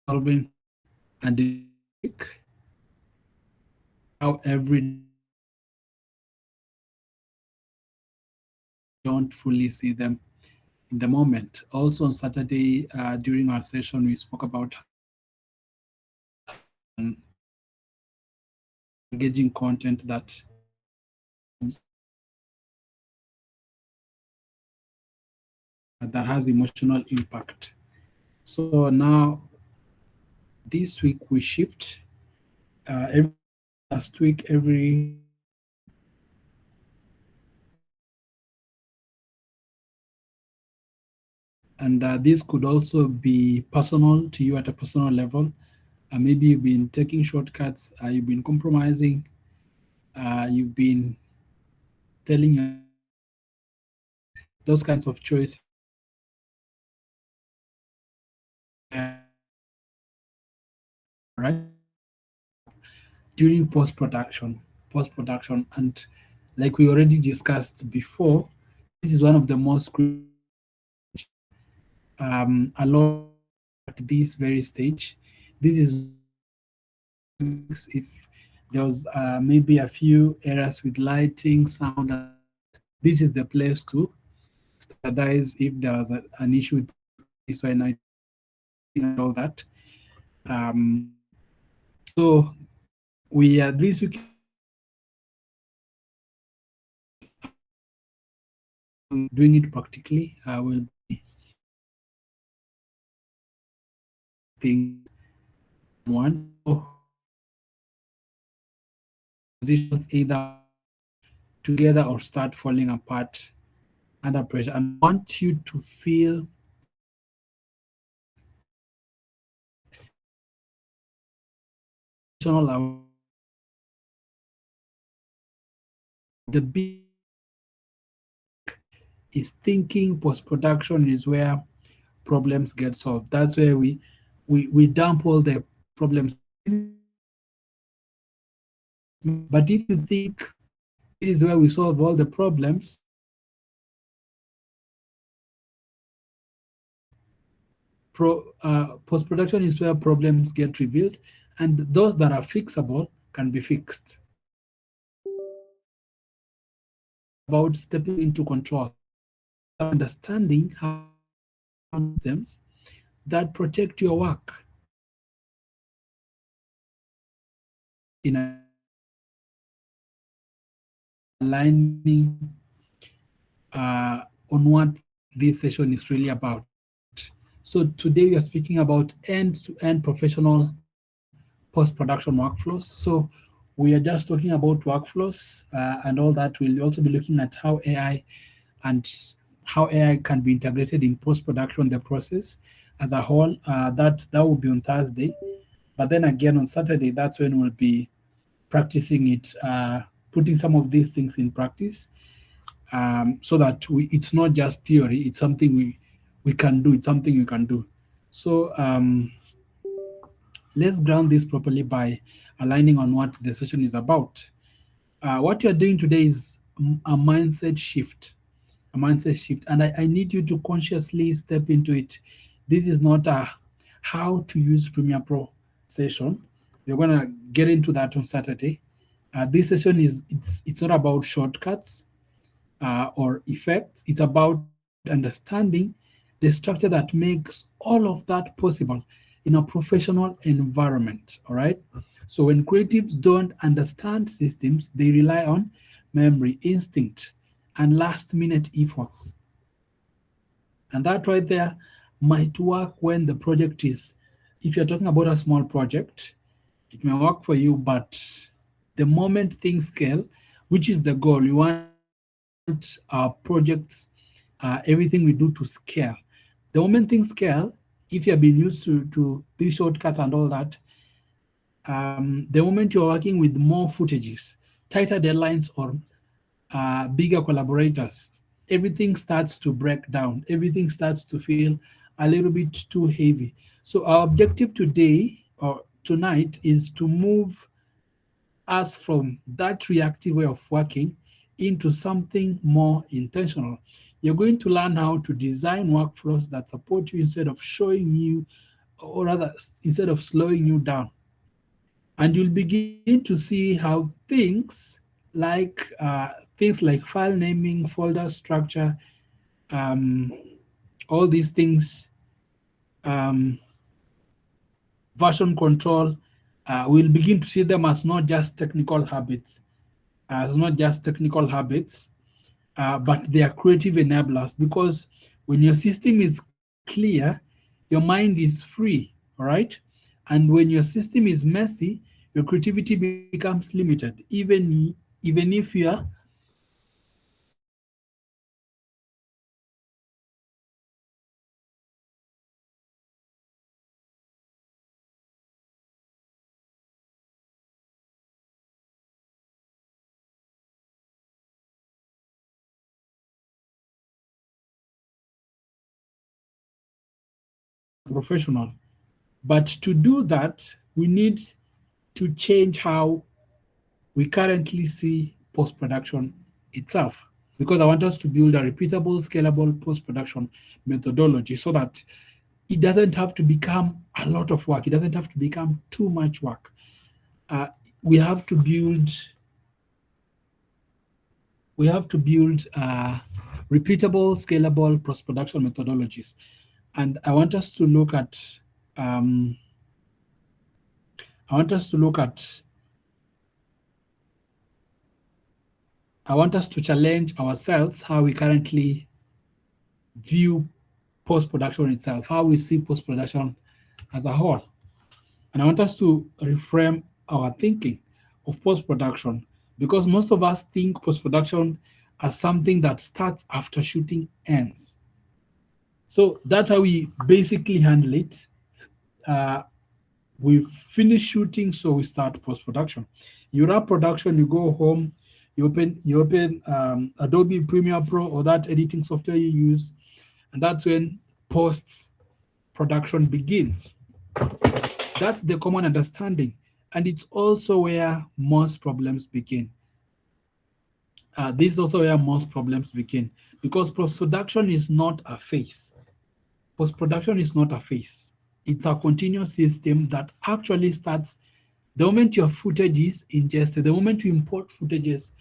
solving and how every don't fully see them in the moment. Also on Saturday, during our session, we spoke about engaging content that has emotional impact. So now this week we shift. Every last week, every and this could also be personal to you at a personal level. Maybe you've been taking shortcuts, you've been compromising, you've been telling those kinds of choices, right? During post production, and like we already discussed before, this is one of the most a lot at this very stage. This is if there was maybe a few errors with lighting, sound, this is the place to standardize if there was an issue with this one and all that. So we are this week doing it practically. Will be thing one positions either together or start falling apart under pressure. And I want you to feel the big is thinking post-production is where problems get solved. That's where we dump all the problems. But if you think this is where we solve all the problems, post-production is where problems get revealed, and those that are fixable can be fixed. About stepping into control, understanding how systems that protect your work in aligning on what this session is really about. So today we are speaking about end-to-end professional post-production workflows. So we are just talking about workflows and all that. We'll also be looking at how AI can be integrated in post-production, the process as a whole. That will be on Thursday. But then again on Saturday, that's when we'll be practicing it, putting some of these things in practice, so that it's not just theory, it's something we can do, it's something you can do. So let's ground this properly by aligning on what the session is about. What you're doing today is a mindset shift, and I need you to consciously step into it. This is not a how to use Premiere Pro session. We're gonna get into that on Saturday. This session it's not about shortcuts or effects. It's about understanding the structure that makes all of that possible in a professional environment. All right. So when creatives don't understand systems, they rely on memory, instinct, and last-minute efforts. And that right there might work when the project is, if you're talking about a small project, it may work for you, but the moment things scale, which is the goal, we want our projects, everything we do to scale. The moment things scale, if you've been used to these shortcuts and all that, the moment you're working with more footages, tighter deadlines, or bigger collaborators, everything starts to break down. Everything starts to feel a little bit too heavy. So our objective today or tonight is to move us from that reactive way of working into something more intentional. You're going to learn how to design workflows that support you instead of showing you or rather, instead of slowing you down. And you'll begin to see how things like file naming, folder structure, um, all these things, um, version control, we'll begin to see them as not just technical habits, but they are creative enablers, because when your system is clear, your mind is free, all right? And when your system is messy, your creativity becomes limited, even if you are professional. But to do that, we need to change how we currently see post production itself. Because I want us to build a repeatable, scalable post production methodology so that it doesn't have to become a lot of work, it doesn't have to become too much work. Uh, we have to build repeatable, scalable post production methodologies. And um, I want us to look at I want us to challenge ourselves how we currently view post production itself, how we see post production as a whole. And I want us to reframe our thinking of post production, because most of us think post production as something that starts after shooting ends. So that's how we basically handle it. Uh, we finish shooting, so we start post production. You wrap production, you go home, you open Adobe Premiere Pro or that editing software you use, and that's when post production begins. That's the common understanding, and it's also where most problems begin. This is also where most problems begin, because post production is not a phase. Post production is not a phase. It's a continuous system that actually starts the moment your footage is ingested, the moment you import footages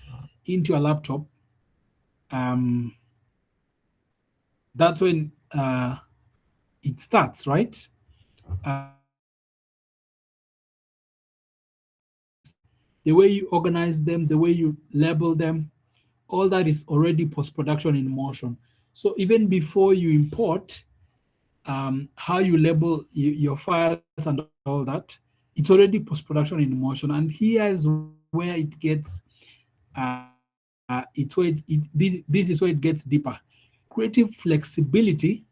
into your laptop. Um, that's when it starts, right? The way you organize them, the way you label them, all that is already post-production in motion. So even before you import, how you label your files and all that, it's already post-production in motion. And here is where it gets, this is where it gets deeper. Creative flexibility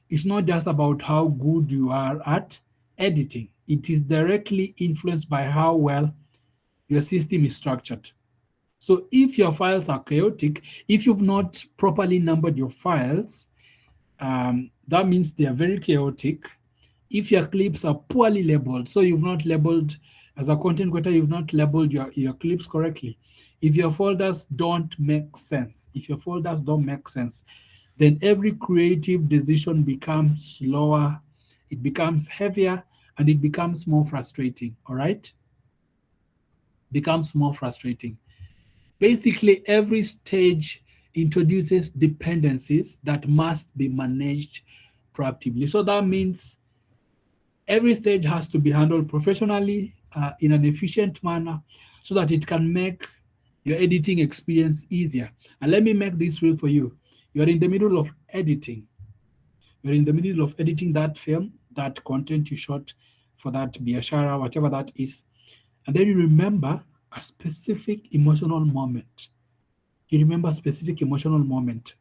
is not just about how good you are at editing. It is directly influenced by how well your system is structured. So if your files are chaotic, if you've not properly numbered your files, that means they are very chaotic. If your clips are poorly labeled, so you've not labeled, as a content creator, you've not labeled your clips correctly. If your folders don't make sense, then every creative decision becomes slower, it becomes heavier, and it becomes more frustrating. All right? Becomes more frustrating. Basically, every stage introduces dependencies that must be managed proactively. So that means every stage has to be handled professionally, in an efficient manner, so that it can make your editing experience easier. And let me make this real for you. You're in the middle of editing. You're in the middle of editing that film, that content you shot for that biashara, whatever that is. And then you remember a specific emotional moment. You remember a specific emotional moment.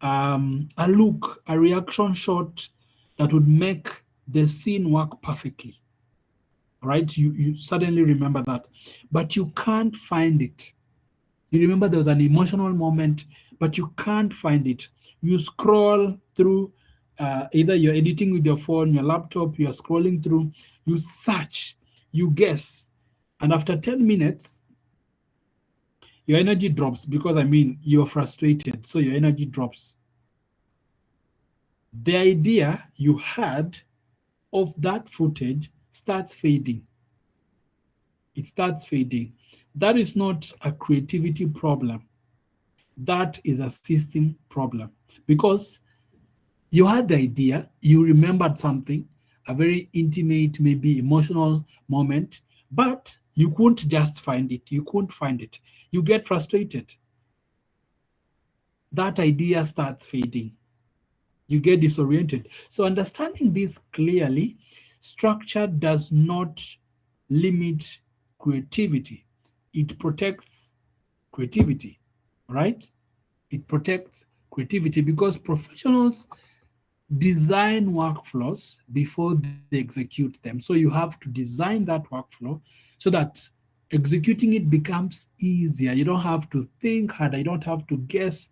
A look, a reaction shot that would make the scene work perfectly. Right? You suddenly remember that, but you can't find it. You remember there was an emotional moment, but you can't find it. You scroll through, either you're editing with your phone, your laptop, you're scrolling through, you search, you guess, and after 10 minutes, your energy drops, because I mean, you're frustrated, so your energy drops. The idea you had of that footage starts fading. It starts fading. That is not a creativity problem. That is a system problem. Because you had the idea, you remembered something, a very intimate, maybe emotional moment, but you couldn't just find it. You couldn't find it. You get frustrated. That idea starts fading. You get disoriented. So, understanding this clearly, structure does not limit creativity, it protects creativity, right? It protects creativity because professionals design workflows before they execute them. So you have to design that workflow so that executing it becomes easier. You don't have to think harder, you don't have to guess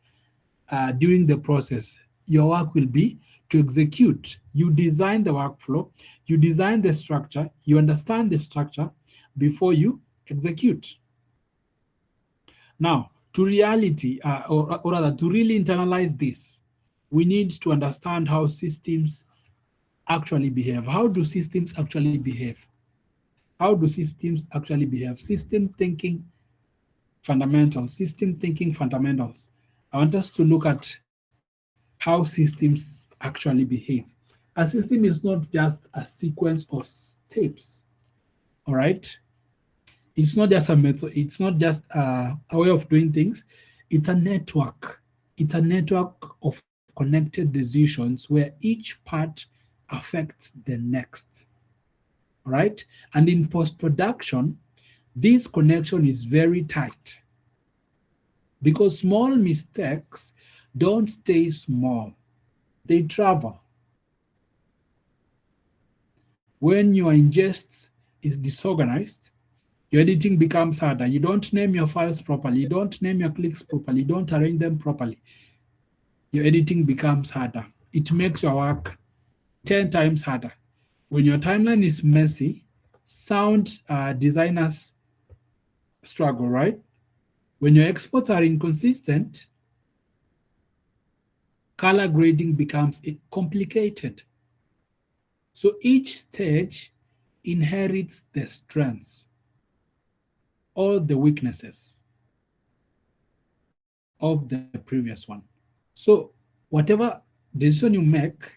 during the process. Your work will be to execute. You design the workflow, you design the structure, you understand the structure before you execute. Now, to reality, or rather, to really internalize this, we need to understand how systems actually behave. How do systems actually behave? How do systems actually behave? System thinking fundamentals. I want us to look at how systems actually behave. A system is not just a sequence of steps, all right? It's not just a method, it's not just a way of doing things, it's a network. It's a network of connected decisions where each part affects the next, right? And in post production, this connection is very tight because small mistakes don't stay small, they travel. When your ingest is disorganized, your editing becomes harder. You don't name your files properly, you don't name your clicks properly, you don't arrange them properly. Your editing becomes harder. It makes your work 10 times harder. When your timeline is messy, sound designers struggle, right? When your exports are inconsistent, color grading becomes complicated. So each stage inherits the strengths or the weaknesses of the previous one. So whatever decision you make,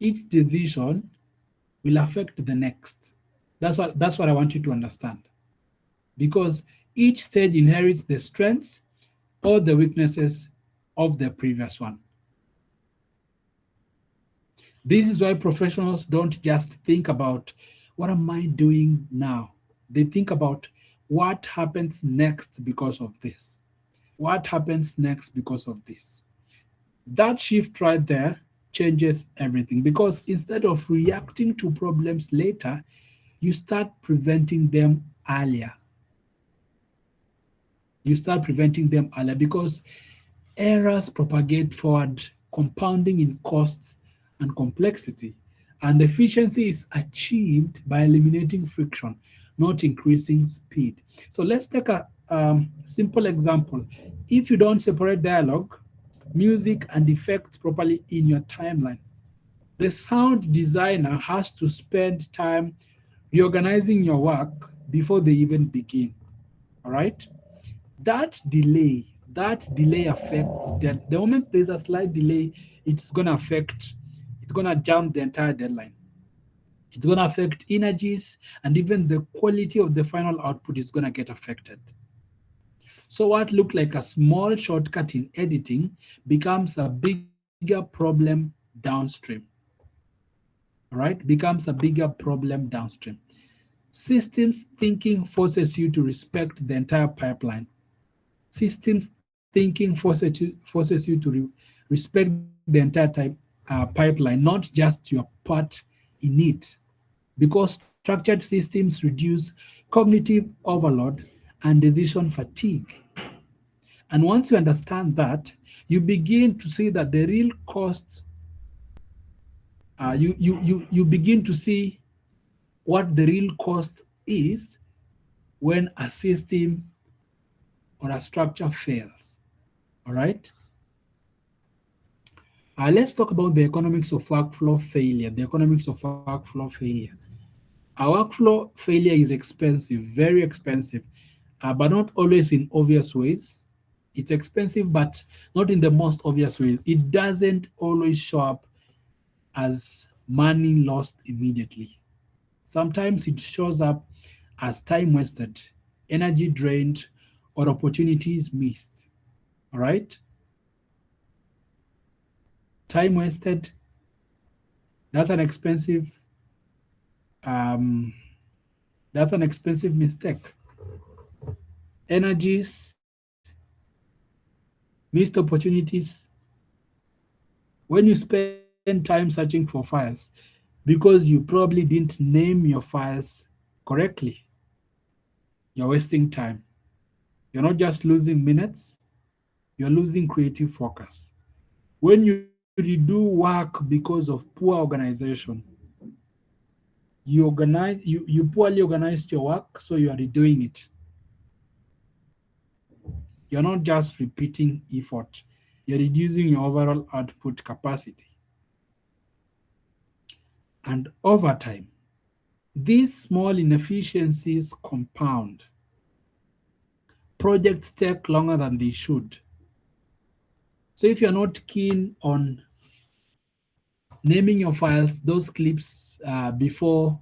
each decision will affect the next. That's what I want you to understand. Because each stage inherits the strengths or the weaknesses of the previous one. This is why professionals don't just think about what am I doing now? They think about what happens next because of this. What happens next because of this? That shift right there changes everything because instead of reacting to problems later, you start preventing them earlier. You start preventing them earlier because errors propagate forward, compounding in costs and complexity. And efficiency is achieved by eliminating friction, not increasing speed. So let's take a simple example. If you don't separate dialogue, music, and effects properly in your timeline, the sound designer has to spend time reorganizing your work before they even begin. All right? That delay affects the moment there's a slight delay, it's gonna jump the entire deadline. It's gonna affect energies and even the quality of the final output is gonna get affected. So what looked like a small shortcut in editing becomes a bigger problem downstream. Right? Becomes a bigger problem downstream. Systems thinking forces you to respect the entire pipeline. Systems thinking forces you to respect the entire pipeline, not just your part in it. Because structured systems reduce cognitive overload and decision fatigue. And once you understand that, you begin to see that the real costs, you begin to see what the real cost is when a system or a structure fails. All right? Let's talk about the economics of workflow failure. The economics of workflow failure. Our workflow failure is expensive, very expensive, but not always in obvious ways. It's expensive, but not in the most obvious ways. It doesn't always show up as money lost immediately. Sometimes it shows up as time wasted, energy drained, or opportunities missed. All right? Time wasted, that's an expensive um, that's an expensive mistake. Energies, missed opportunities. When you spend time searching for files because you probably didn't name your files correctly, you're wasting time. You're not just losing minutes, you're losing creative focus. When you redo work because of poor organization, you poorly organized your work, so you are redoing it. You're not just repeating effort, you're reducing your overall output capacity. And over time, these small inefficiencies compound. Projects take longer than they should. So if you're not keen on naming your files, those clips beforehand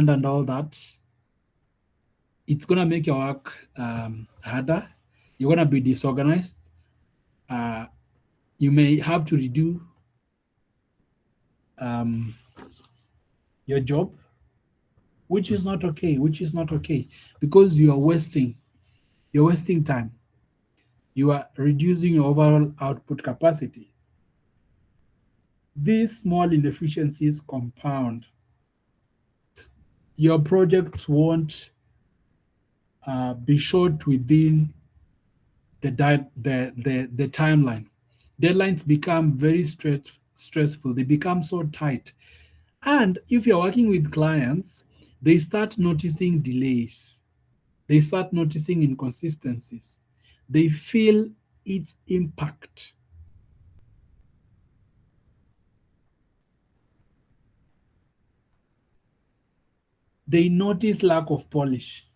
and all that, it's gonna make your work harder. You're gonna be disorganized. Uh, you may have to redo um, your job, which is not okay. Which is not okay because you're wasting time. You are reducing your overall output capacity. These small inefficiencies compound. Your projects won't be short within the timeline. Deadlines become very stressful. They become so tight. And if you're working with clients, they start noticing delays. They start noticing inconsistencies. They feel its impact. They notice lack of polish.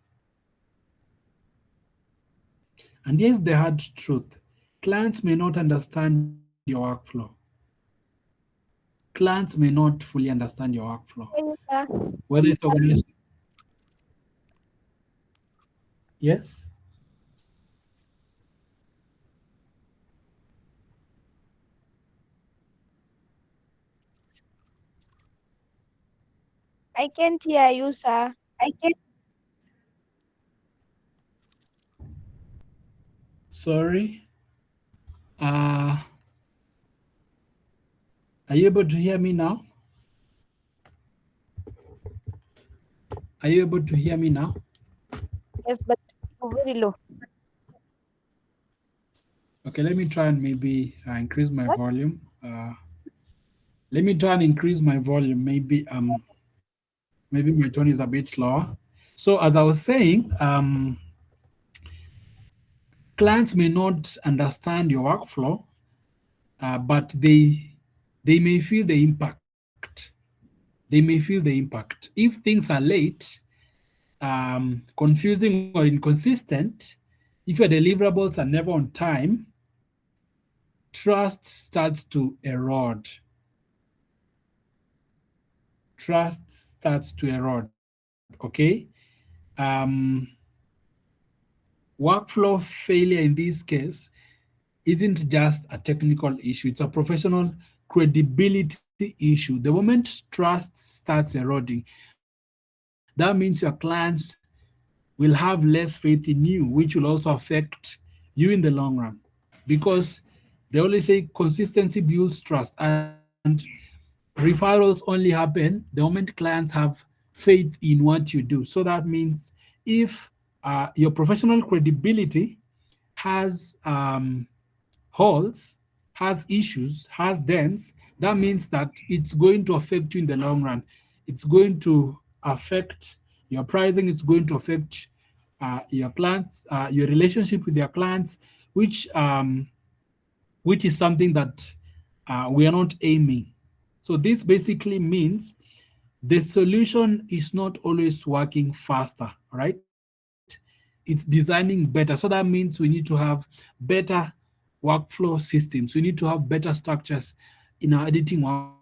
And here's the hard truth. Clients may not understand your workflow. Clients may not fully understand your workflow. Hey, Yusa. Whether it's organized, yes. I can't hear you, sir. Sorry. Uh, are you able to hear me now? Are you able to hear me now? Yes, but you're very low. Okay, let me try and maybe increase my What? volume. Let me try and increase my volume. Maybe my tone is a bit slower. So as I was saying, clients may not understand your workflow, but they may feel the impact. They may feel the impact. If things are late, confusing or inconsistent, if your deliverables are never on time, trust starts to erode. Trust starts to erode. Okay. Um, Workflow failure in this case isn't just a technical issue, it's a professional credibility issue. The moment trust starts eroding, that means your clients will have less faith in you, which will also affect you in the long run. Because they always say consistency builds trust, and referrals only happen the moment clients have faith in what you do. So that means if your professional credibility has holes, has issues, has dents, that means that it's going to affect you in the long run. It's going to affect your pricing, it's going to affect your clients, your relationship with your clients, which which is something that we are not aiming. So this basically means the solution is not always working faster, right? It's designing better. So that means we need to have better workflow systems. We need to have better structures in our editing workflow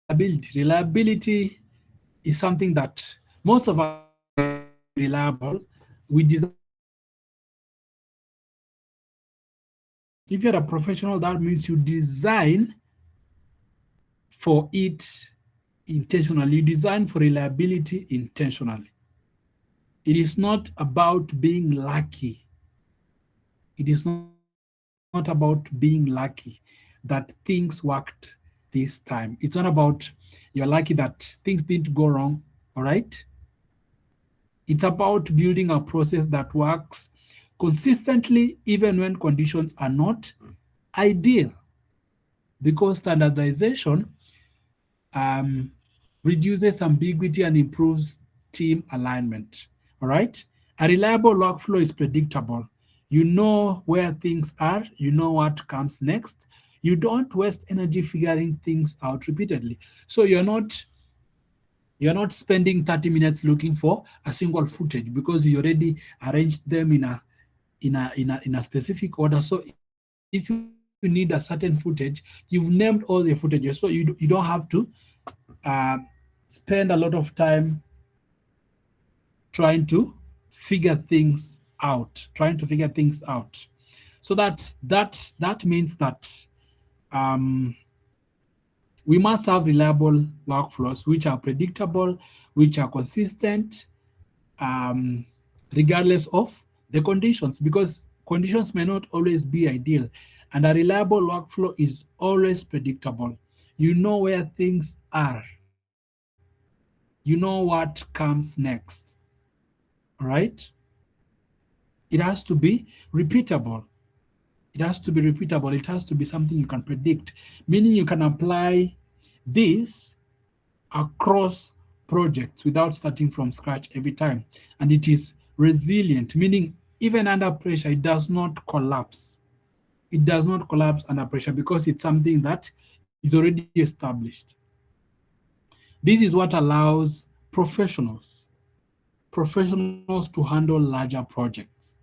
so that we can reliability is something that most of us reliable. We design if you're a professional, that means you design for it intentionally. You design for reliability intentionally. It is not about being lucky. It is not about being lucky that things worked this time. It's not about you're lucky that things didn't go wrong, all right? It's about building a process that works consistently even when conditions are not ideal, because standardization um, reduces ambiguity and improves team alignment. All right. A reliable workflow is predictable. You know where things are, you know what comes next. You don't waste energy figuring things out repeatedly. So you're not spending 30 minutes looking for a single footage because you already arranged them in a specific order. So if you need a certain footage, you've named all the footages. So you don't have to uh, spend a lot of time trying to figure things out. So that means that um, we must have reliable workflows which are predictable, which are consistent, um, regardless of the conditions, because conditions may not always be ideal. And a reliable workflow is always predictable. You know where things are, you know what comes next. All right? It has to be repeatable. It has to be repeatable. It has to be something you can predict, meaning you can apply this across projects without starting from scratch every time. And it is resilient, meaning even under pressure, it does not collapse. It does not collapse under pressure because it's something that is already established. This is what allows professionals to handle larger projects,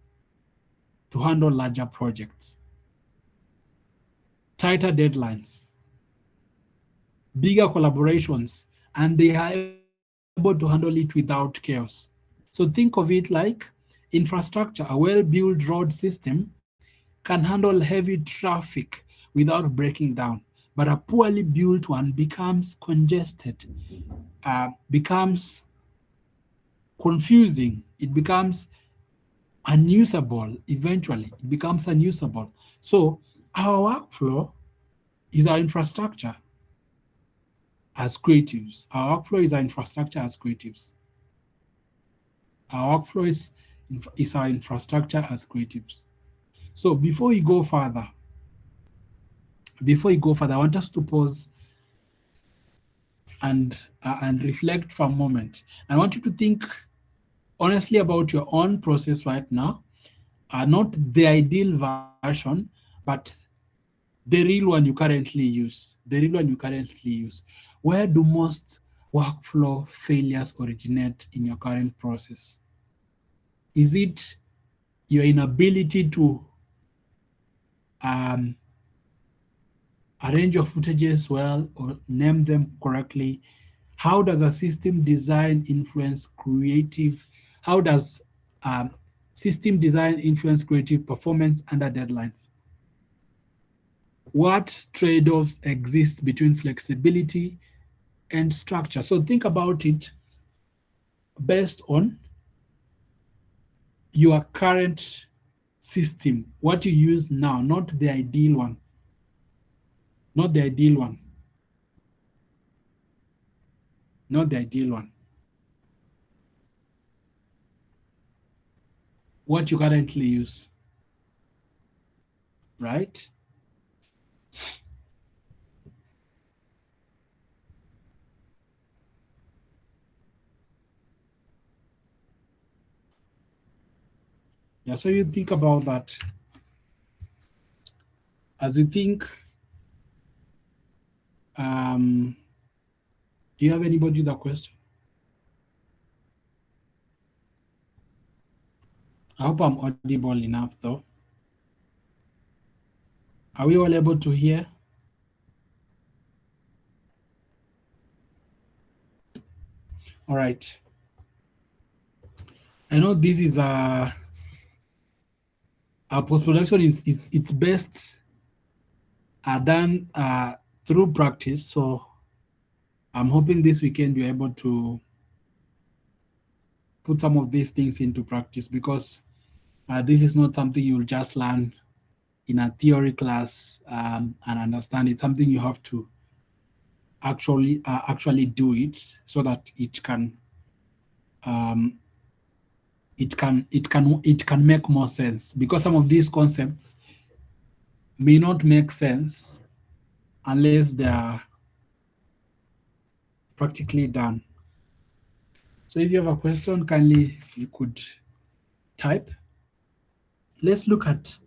tighter deadlines, bigger collaborations, and they are able to handle it without chaos. So think of it like infrastructure. A well-built road system can handle heavy traffic without breaking down, but a poorly built one becomes congested, becomes confusing, it becomes unusable eventually. It becomes unusable. So our workflow is our infrastructure as creatives. Our workflow is our infrastructure as creatives. Our workflow is our infrastructure as creatives. So before you go further, I want us to pause and reflect for a moment. I want you to think honestly about your own process right now, not the ideal version, but the real one you currently use. The real one you currently use. Where do most workflow failures originate in your current process? Is it your inability to um, arrange your footages well or name them correctly? How does a system design influence creative? How does um, system design influence creative performance under deadlines? what trade-offs exist between flexibility and structure. So think about it based on your current system, what you use now, not the ideal one. Not the ideal one. Not the ideal one. What you currently use. Right? Yeah, so you think about that. As you think, do you have anybody with a question? I hope I'm audible enough though. Are we all able to hear? All right. I know this is a post-production is it's best done through practice. So I'm hoping this weekend you're able to put some of these things into practice, because this is not something you'll just learn in a theory class and understand. It's something you have to actually do it, so that um, it can make more sense, because some of these concepts may not make sense unless they are practically done. So if you have a question, kindly you could type. Let's look at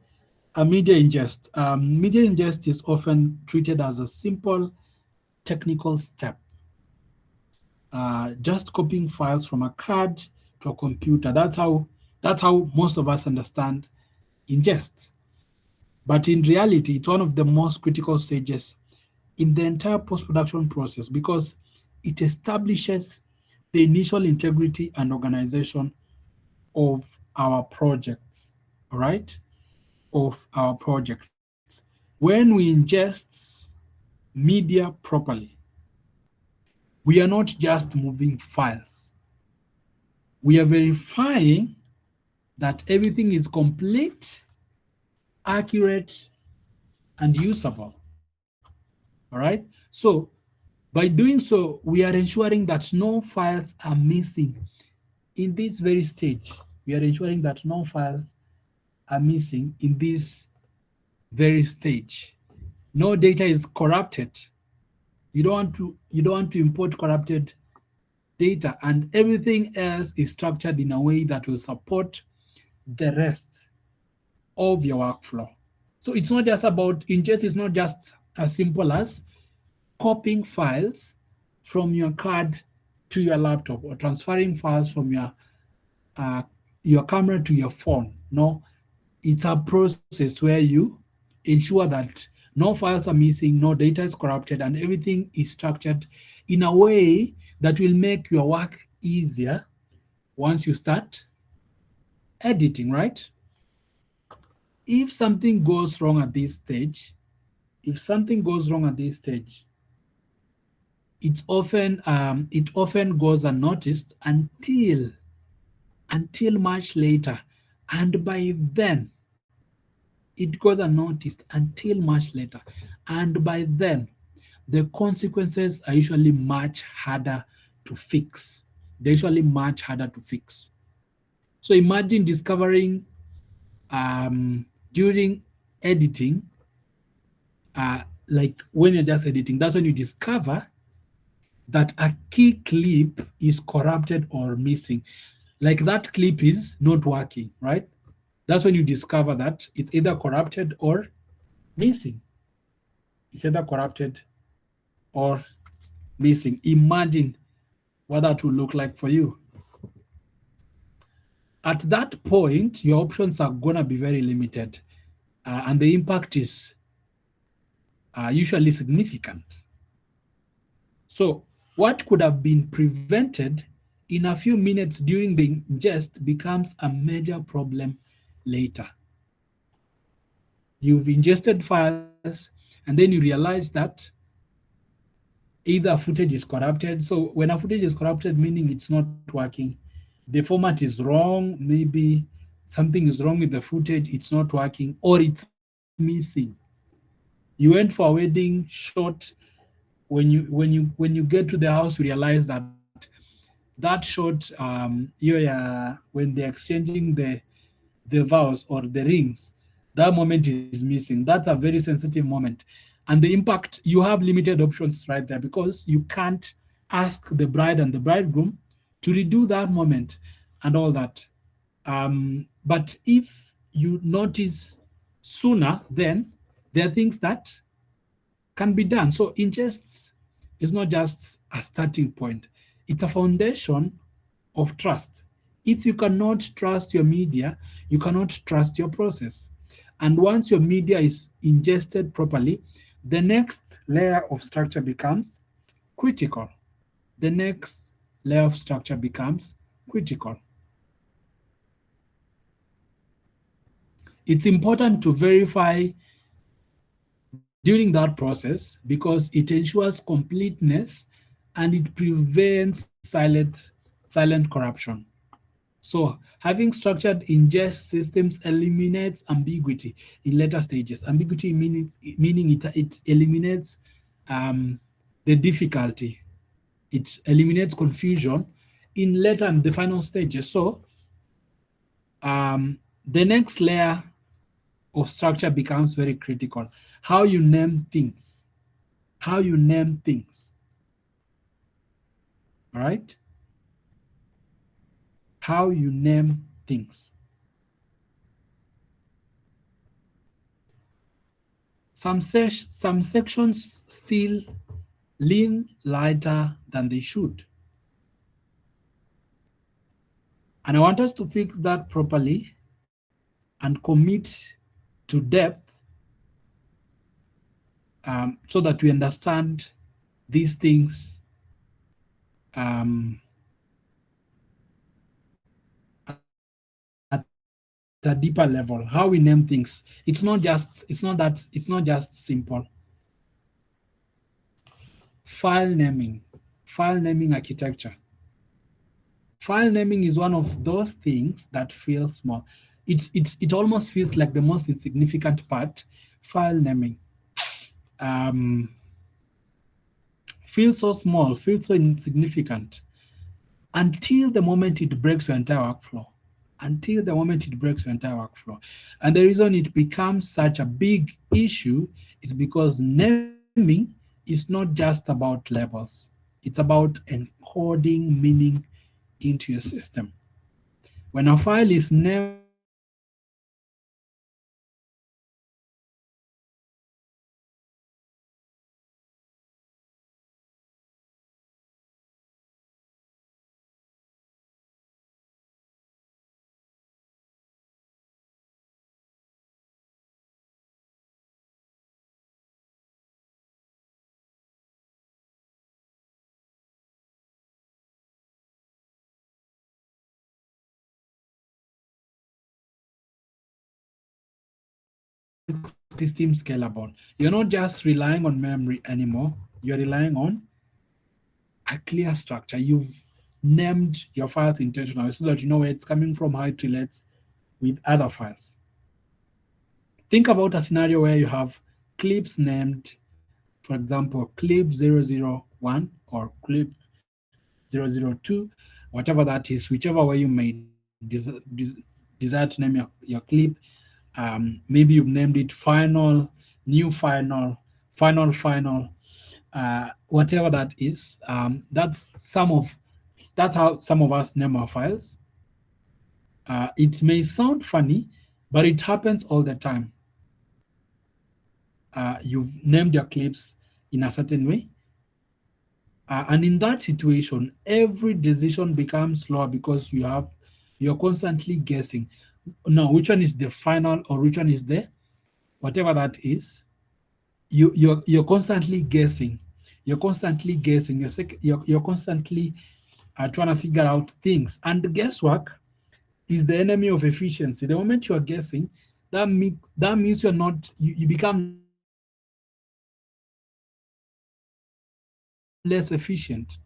a media ingest. Media ingest is often treated as a simple technical step, just copying files from a card to a computer. That's how most of us understand ingest. But in reality, it's one of the most critical stages in the entire post-production process, because it establishes the initial integrity and organization of our projects, all right? Of our projects. When we ingest media properly, we are not just moving files. We are verifying that everything is complete, accurate, and usable. All right? So by doing so, we are ensuring that no files are missing in this very stage. We are ensuring that no files are missing in this very stage. No data is corrupted. You don't want to import corrupted data, and everything else is structured in a way that will support the rest of your workflow. So it's not just about ingest, it's not just as simple as copying files from your card to your laptop, or transferring files from your camera to your phone. No, it's a process where you ensure that no files are missing, no data is corrupted, and everything is structured in a way that will make your work easier once you start editing, right? If something goes wrong at this stage, if something goes wrong at this stage, it often goes unnoticed until much later, and by then it goes unnoticed until much later, and by then the consequences are usually much harder to fix. They're usually much harder to fix. So imagine discovering during editing, like when you're just editing, that's when you discover that a key clip is corrupted or missing. Like that clip is not working, right? That's when you discover that it's either corrupted or missing. It's either corrupted or missing. Imagine what that will look like for you. At that point, your options are going to be very limited, and the impact is usually significant. So, what could have been prevented in a few minutes during the ingest becomes a major problem later. You've ingested files, and then you realize that either footage is corrupted. So when a footage is corrupted, meaning it's not working, the format is wrong, maybe something is wrong with the footage, it's not working, or it's missing. You went for a wedding shot, when you get to the house, you realize that that shot, when they're exchanging the vows or the rings, that moment is missing. That's a very sensitive moment. And the impact, you have limited options right there, because you can't ask the bride and the bridegroom to redo that moment and all that. But if you notice sooner, then there are things that can be done. So ingests is not just a starting point, it's a foundation of trust. If you cannot trust your media, you cannot trust your process. And once your media is ingested properly, the next layer of structure becomes critical. The next layer of structure becomes critical. It's important to verify during that process because it ensures completeness and it prevents silent corruption. So having structured ingest systems eliminates ambiguity in later stages. Ambiguity meaning it eliminates um, the difficulty. It eliminates confusion in later and the final stages. So the next layer of structure becomes very critical. How you name things. How you name things. All right? How you name things. Some sections still lean lighter than they should. And I want us to fix that properly and commit to depth so that we understand these things at a deeper level. How we name things. It's not just simple. File naming architecture. File naming is one of those things that feels small. It almost feels like the most insignificant part. File naming feels so small, feels so insignificant until the moment it breaks your entire workflow. Until the moment it breaks your entire workflow. And the reason it becomes such a big issue is because naming is not just about labels. It's about encoding meaning into your system. When a file is named something system scalable. You're not just relying on memory anymore, you're relying on a clear structure. You've named your files intentionally so that you know where it's coming from, how it relates with other files. Think about a scenario where you have clips named, for example, clip 001 or clip 002, whatever that is, whichever way you may desire to name your clip. Maybe you've named it final, new final, final, whatever that is. That's how some of us name our files. It may sound funny, but it happens all the time. You've named your clips in a certain way. And in that situation, every decision becomes slower because you're constantly guessing. Now, which one is the final or which one is the whatever that is? You're constantly guessing. You're constantly guessing. You're constantly trying to figure out things. And guesswork is the enemy of efficiency. The moment you are guessing, that means you're not. You become less efficient. less efficient.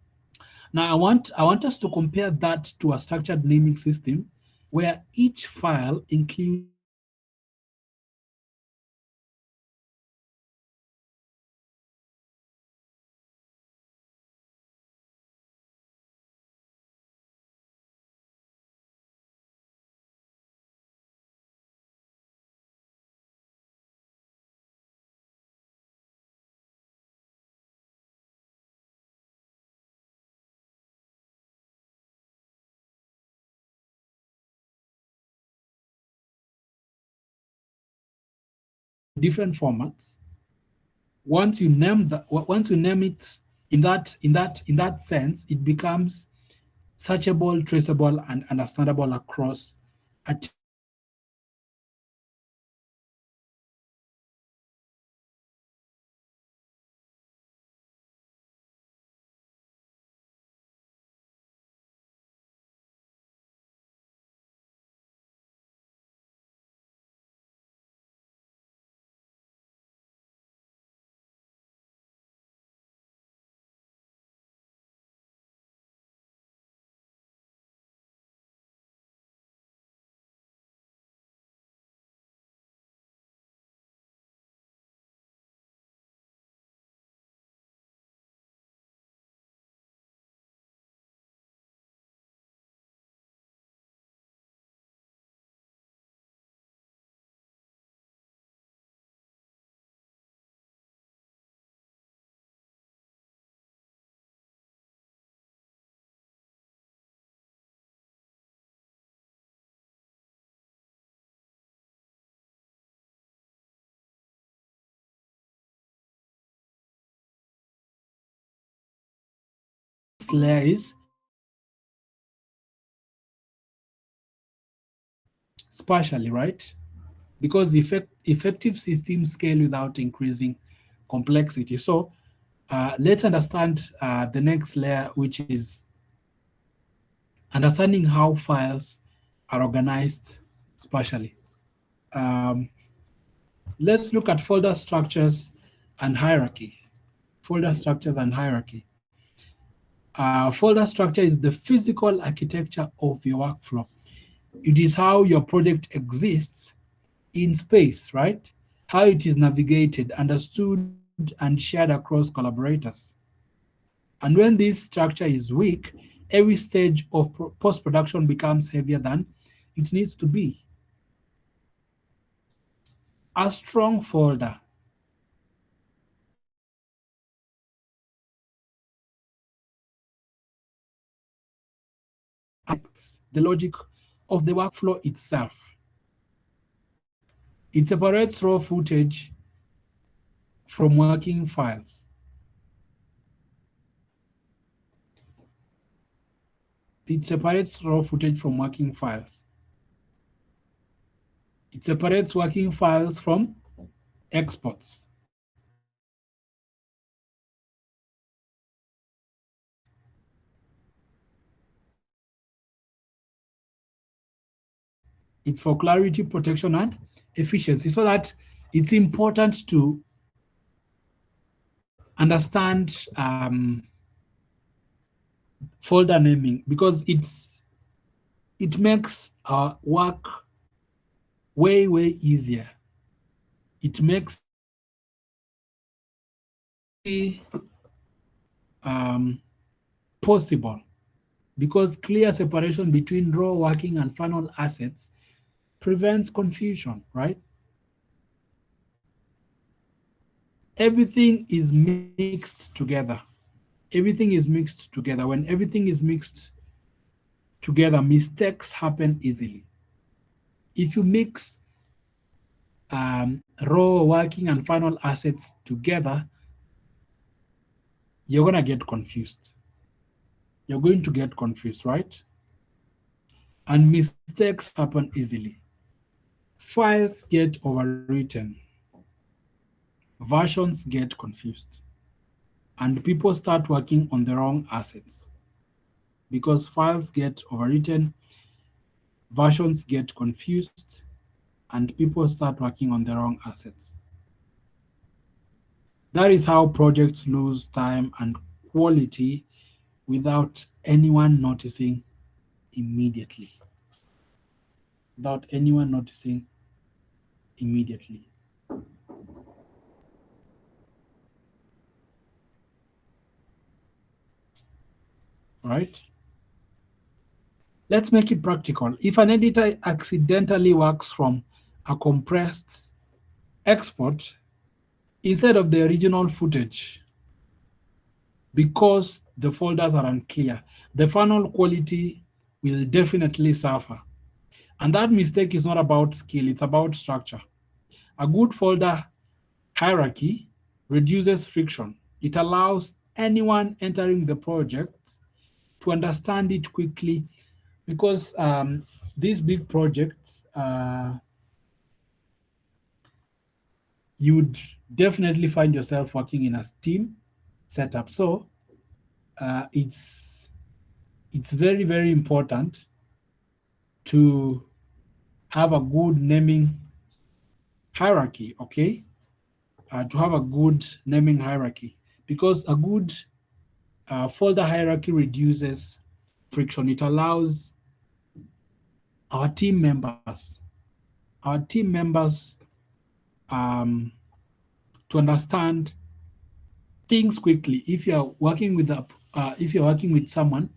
Now, I want us to compare that to a structured naming system where each file includes different formats. Once you name it in that sense, it becomes searchable, traceable, and understandable across a layer is spatially, right? Because effective systems scale without increasing complexity. So let's understand the next layer, which is understanding how files are organized spatially. Um, let's look at folder structures and hierarchy. Folder structures and hierarchy. Folder structure is the physical architecture of your workflow. It is how your project exists in space, right? How it is navigated, understood, and shared across collaborators. And when this structure is weak, every stage of post production becomes heavier than it needs to be. A strong folder acts the logic of the workflow itself. It separates raw footage from working files. It separates raw footage from working files. It separates working files from exports. It's for clarity, protection, and efficiency, so that it's important to understand folder naming, because it makes our work way easier. It makes it possible, because clear separation between raw working and final assets prevents confusion, right? Everything is mixed together. Everything is mixed together. When everything is mixed together, mistakes happen easily. If you mix raw working and final assets together, you're going to get confused. You're going to get confused, right? And mistakes happen easily. Files get overwritten, versions get confused, and people start working on the wrong assets because files get overwritten, versions get confused, and people start working on the wrong assets. That is how projects lose time and quality without anyone noticing immediately. Without anyone noticing immediately. All right? Let's make it practical. If an editor accidentally works from a compressed export instead of the original footage because the folders are unclear, the final quality will definitely suffer. And that mistake is not about skill, it's about structure. A good folder hierarchy reduces friction. It allows anyone entering the project to understand it quickly because these big projects, you would definitely find yourself working in a team setup. So it's very, very important to have a good naming hierarchy, okay? To have a good naming hierarchy because a good folder hierarchy reduces friction. It allows our team members, our team members um, to understand things quickly. If you're working with if you're working with someone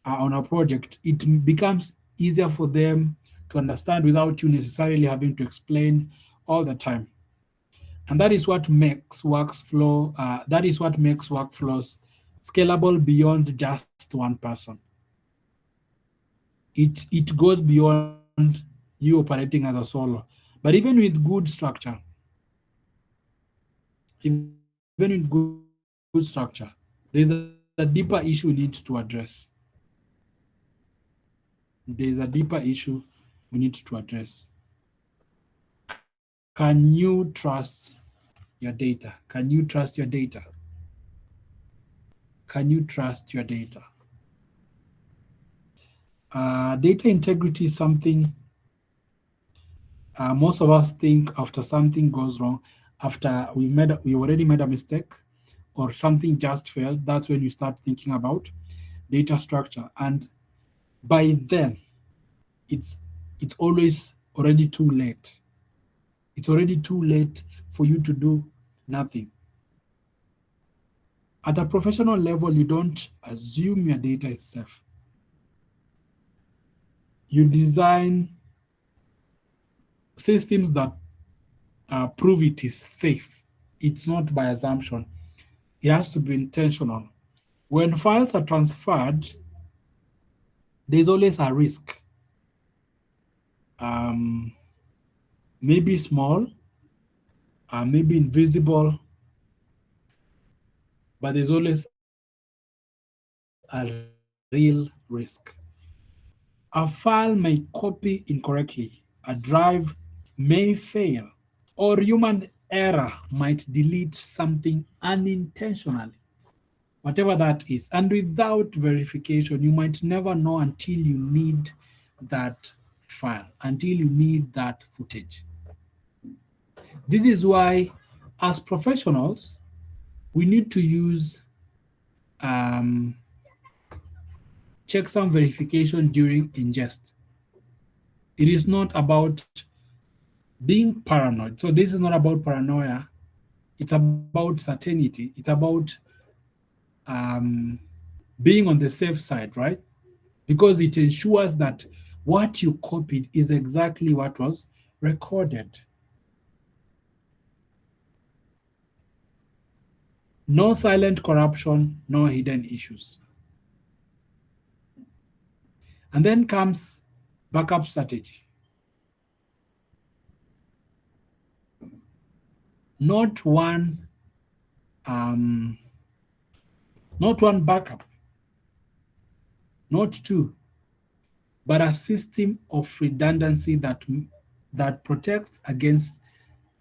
on a project, it becomes easier for them to understand without you necessarily having to explain all the time. And that is what makes workflow. That is what makes workflows scalable beyond just one person. It goes beyond you operating as a solo. But even with good structure, even with good structure, there's a deeper issue we need to address. There's a deeper issue we need to address. Can you trust your data? Can you trust your data? Can you trust your data? Data integrity is something most of us think after something goes wrong, after we already made a mistake or something just failed. That's when you start thinking about data structure, and by then it's it's always already too late. It's already too late for you to do nothing. At a professional level, you don't assume your data is safe. You design systems that prove it is safe. It's not by assumption. It has to be intentional. When files are transferred, there's always a risk. Um, Maybe small, maybe invisible, but there's always a real risk. A file may copy incorrectly, a drive may fail, or human error might delete something unintentionally, whatever that is. And without verification, you might never know until you need that file, until you need that footage. This is why, as professionals, we need to use um, checksum verification during ingest. It is not about being paranoid. So this is not about paranoia. It's about certainty. It's about um, being on the safe side, right? Because it ensures that what you copied is exactly what was recorded. No silent corruption, no hidden issues. And then comes backup strategy. Not one, um, not one backup, not two, but a system of redundancy that protects against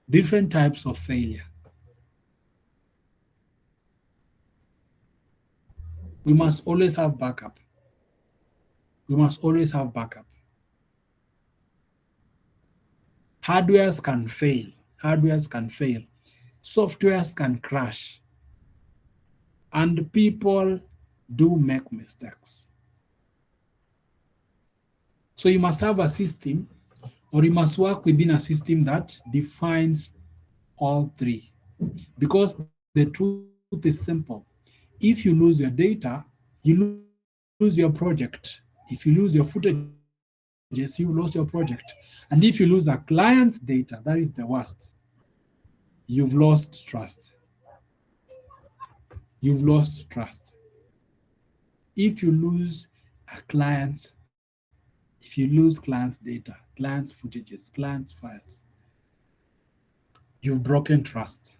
different types of failure. We must always have backup. We must always have backup. Hardwares can fail. Hardwares can fail. Softwares can crash. And people do make mistakes. So you must have a system, or you must work within a system that defines all three. Because the truth is simple. If you lose your data, you lose your project. If you lose your footages, you lose your project. And if you lose a client's data, that is the worst. You've lost trust. You've lost trust. If you lose a client's, if you lose client's data, client's footages, client's files, you've broken trust.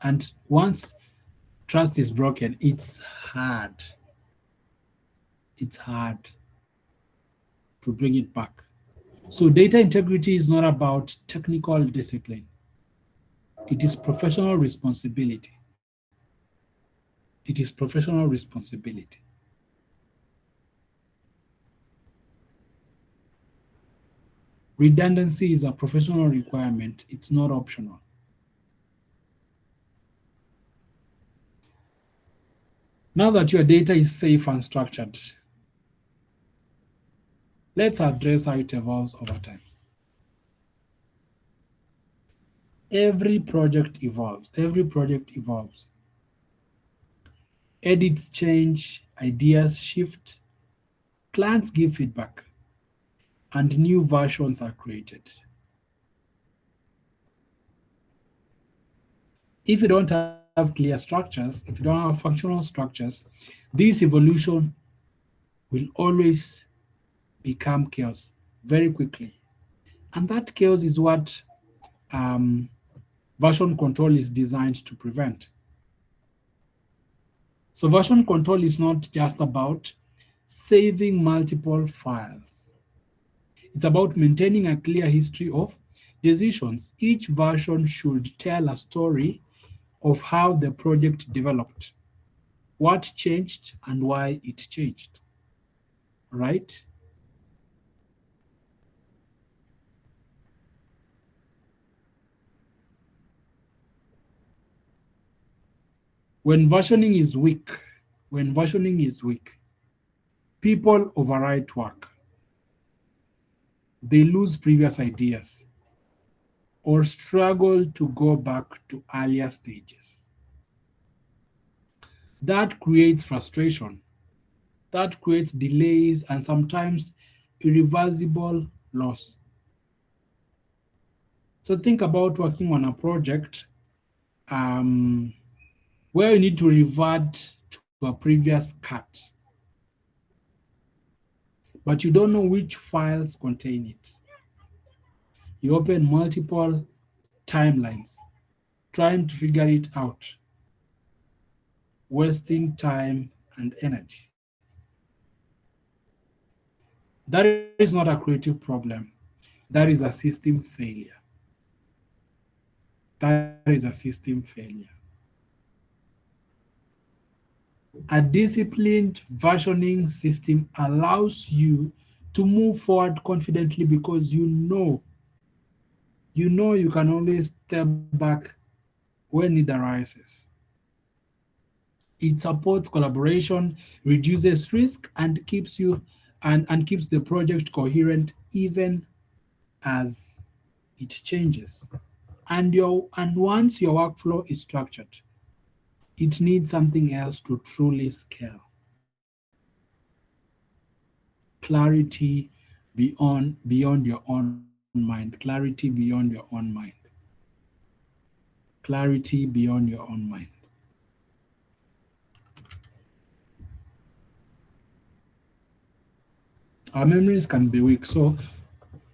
And once trust is broken, it's hard to bring it back. So data integrity is not about technical discipline. It is professional responsibility. It is professional responsibility. Redundancy is a professional requirement. It's not optional. Now that your data is safe and structured, let's address how it evolves over time. Every project evolves. Every project evolves. Edits change, ideas shift, clients give feedback, and new versions are created. If you don't have clear structures, if you don't have functional structures, this evolution will always become chaos very quickly. And that chaos is what um, version control is designed to prevent. So version control is not just about saving multiple files. It's about maintaining a clear history of decisions. Each version should tell a story of how the project developed, what changed, and why it changed. Right? When versioning is weak, when versioning is weak, people overwrite work. They lose previous ideas or struggle to go back to earlier stages. That creates frustration, that creates delays, and sometimes irreversible loss. So think about working on a project um, where you need to revert to a previous cut, but you don't know which files contain it. You open multiple timelines, trying to figure it out, wasting time and energy. That is not a creative problem. That is a system failure. That is a system failure. A disciplined versioning system allows you to move forward confidently because you know you can always step back when need arises. It supports collaboration, reduces risk, and keeps the project coherent even as it changes. And once your workflow is structured, it needs something else to truly scale. Clarity beyond your own mind. Clarity beyond your own mind. Clarity beyond your own mind. Our memories can be weak, so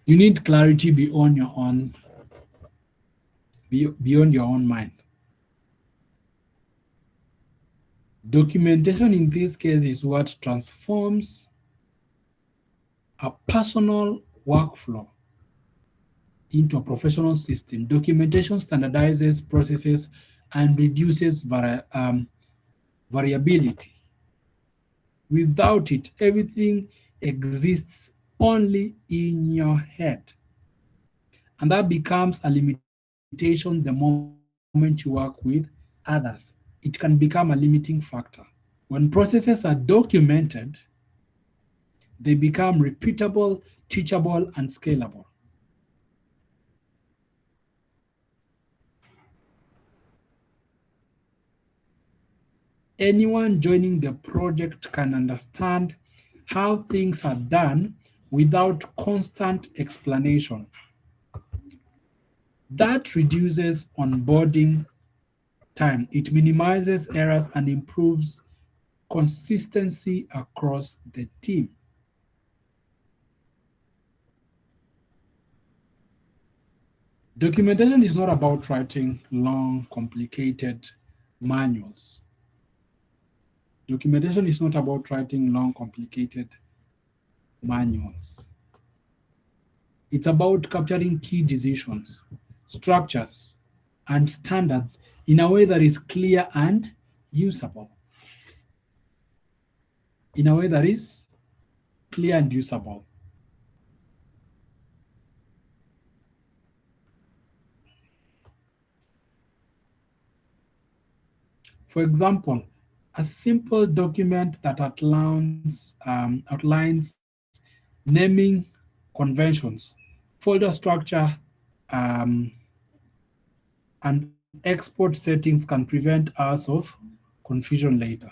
you need clarity beyond your own mind. Documentation in this case is what transforms a personal workflow into a professional system. Documentation standardizes processes and reduces variability. Without it, everything exists only in your head. And that becomes a limitation the moment you work with others. it can become a limiting factor. When processes are documented, they become repeatable, teachable, and scalable. Anyone joining the project can understand how things are done without constant explanation. That reduces onboarding time. It minimizes errors and improves consistency across the team. Documentation is not about writing long, complicated manuals. Documentation is not about writing long, complicated manuals. It's about capturing key decisions, structures, and standards in a way that is clear and usable. In a way that is clear and usable. For example, a simple document that outlines naming conventions, folder structure, and export settings can prevent hours of confusion later.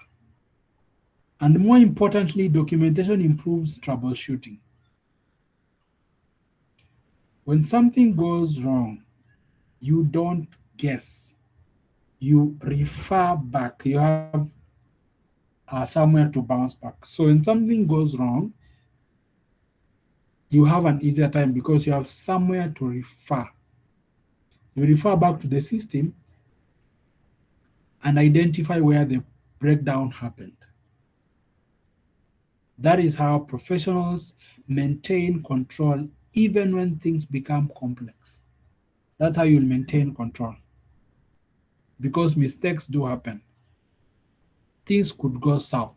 And more importantly, documentation improves troubleshooting. When something goes wrong, you don't guess, you refer back. You have somewhere to bounce back. So when something goes wrong, you have an easier time because you have somewhere to refer. You refer back to the system and identify where the breakdown happened. That is how professionals maintain control even when things become complex. That's how you'll maintain control. Because mistakes do happen. Things could go south.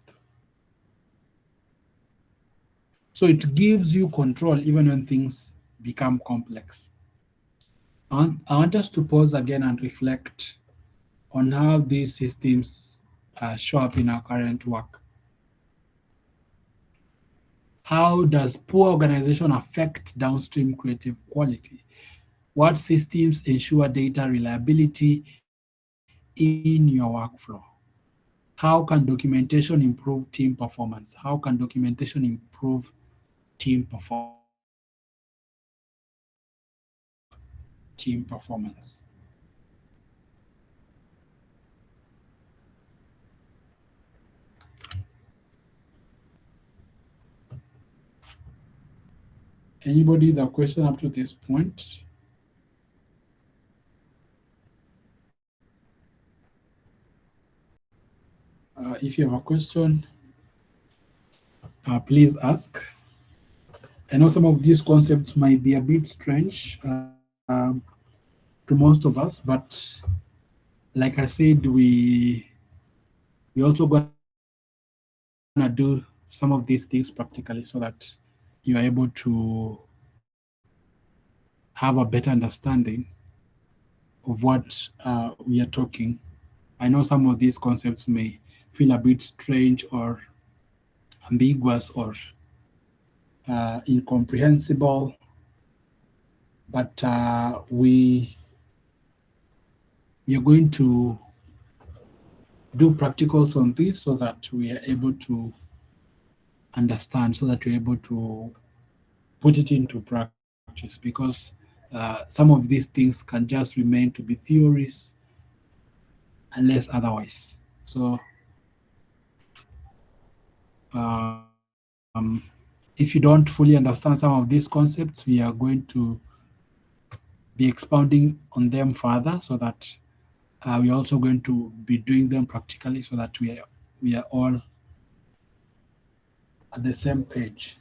So it gives you control even when things become complex. I want us to pause again and reflect on how these systems show up in our current work. How does poor organization affect downstream creative quality? What systems ensure data reliability in your workflow? How can documentation improve team performance? How can documentation improve team performance? Anybody the question up to this point? If you have a question, please ask. I know some of these concepts might be a bit strange to most of us, but like I said, we also gonna do some of these things practically so that you are able to have a better understanding of what we are talking. I know some of these concepts may feel a bit strange or ambiguous or incomprehensible, but we are going to do practicals on this so that we are able to understand, so that we're able to put it into practice, because some of these things can just remain to be theories unless otherwise. So if you don't fully understand some of these concepts, we are going to be expounding on them further so that we're also going to be doing them practically so that we are all at the same page.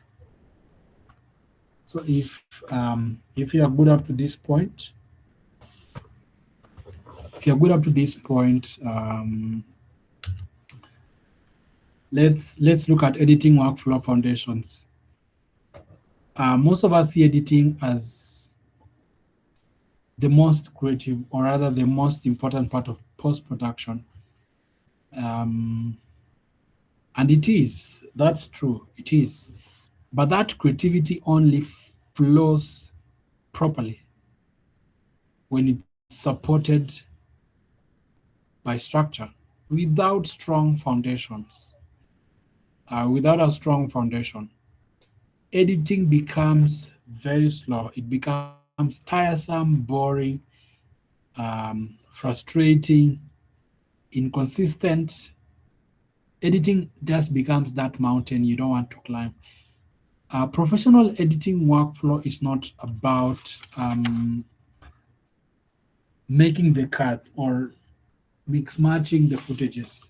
So if you are good up to this point, let's look at editing workflow foundations. Most of us see editing as the most creative, or rather the most important part of post-production. Um, and it is, that's true, it is. But that creativity only flows properly when it's supported by structure. Without strong foundations, without a strong foundation, editing becomes very slow. It becomes tiresome, boring, frustrating, inconsistent. Editing just becomes that mountain you don't want to climb. Professional editing workflow is not about making the cuts or mix matching the footages.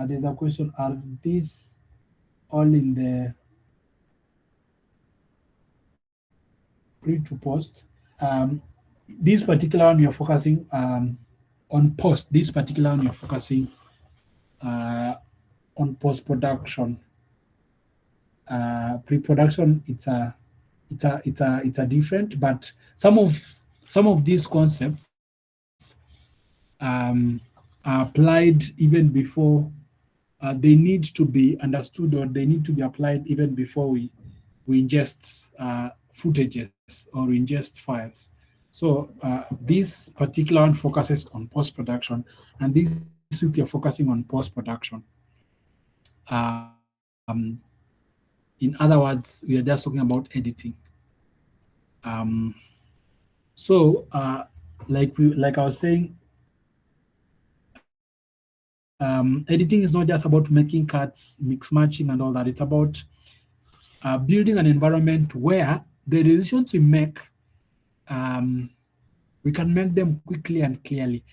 There's a question: are these all in the pre to post? Um, this particular one you're focusing on post. This particular one you're focusing uh, on post production. Pre-production, it's a different, but some of these concepts are applied even before they need to be understood, or they need to be applied even before we ingest footages or ingest files. So this particular one focuses on post-production, and this week you're focusing on post-production. Um, in other words, we are just talking about editing. Um, so, like I was saying, editing is not just about making cuts, mix matching, and all that. It's about building an environment where the decisions we make, um, we can make them quickly and clearly.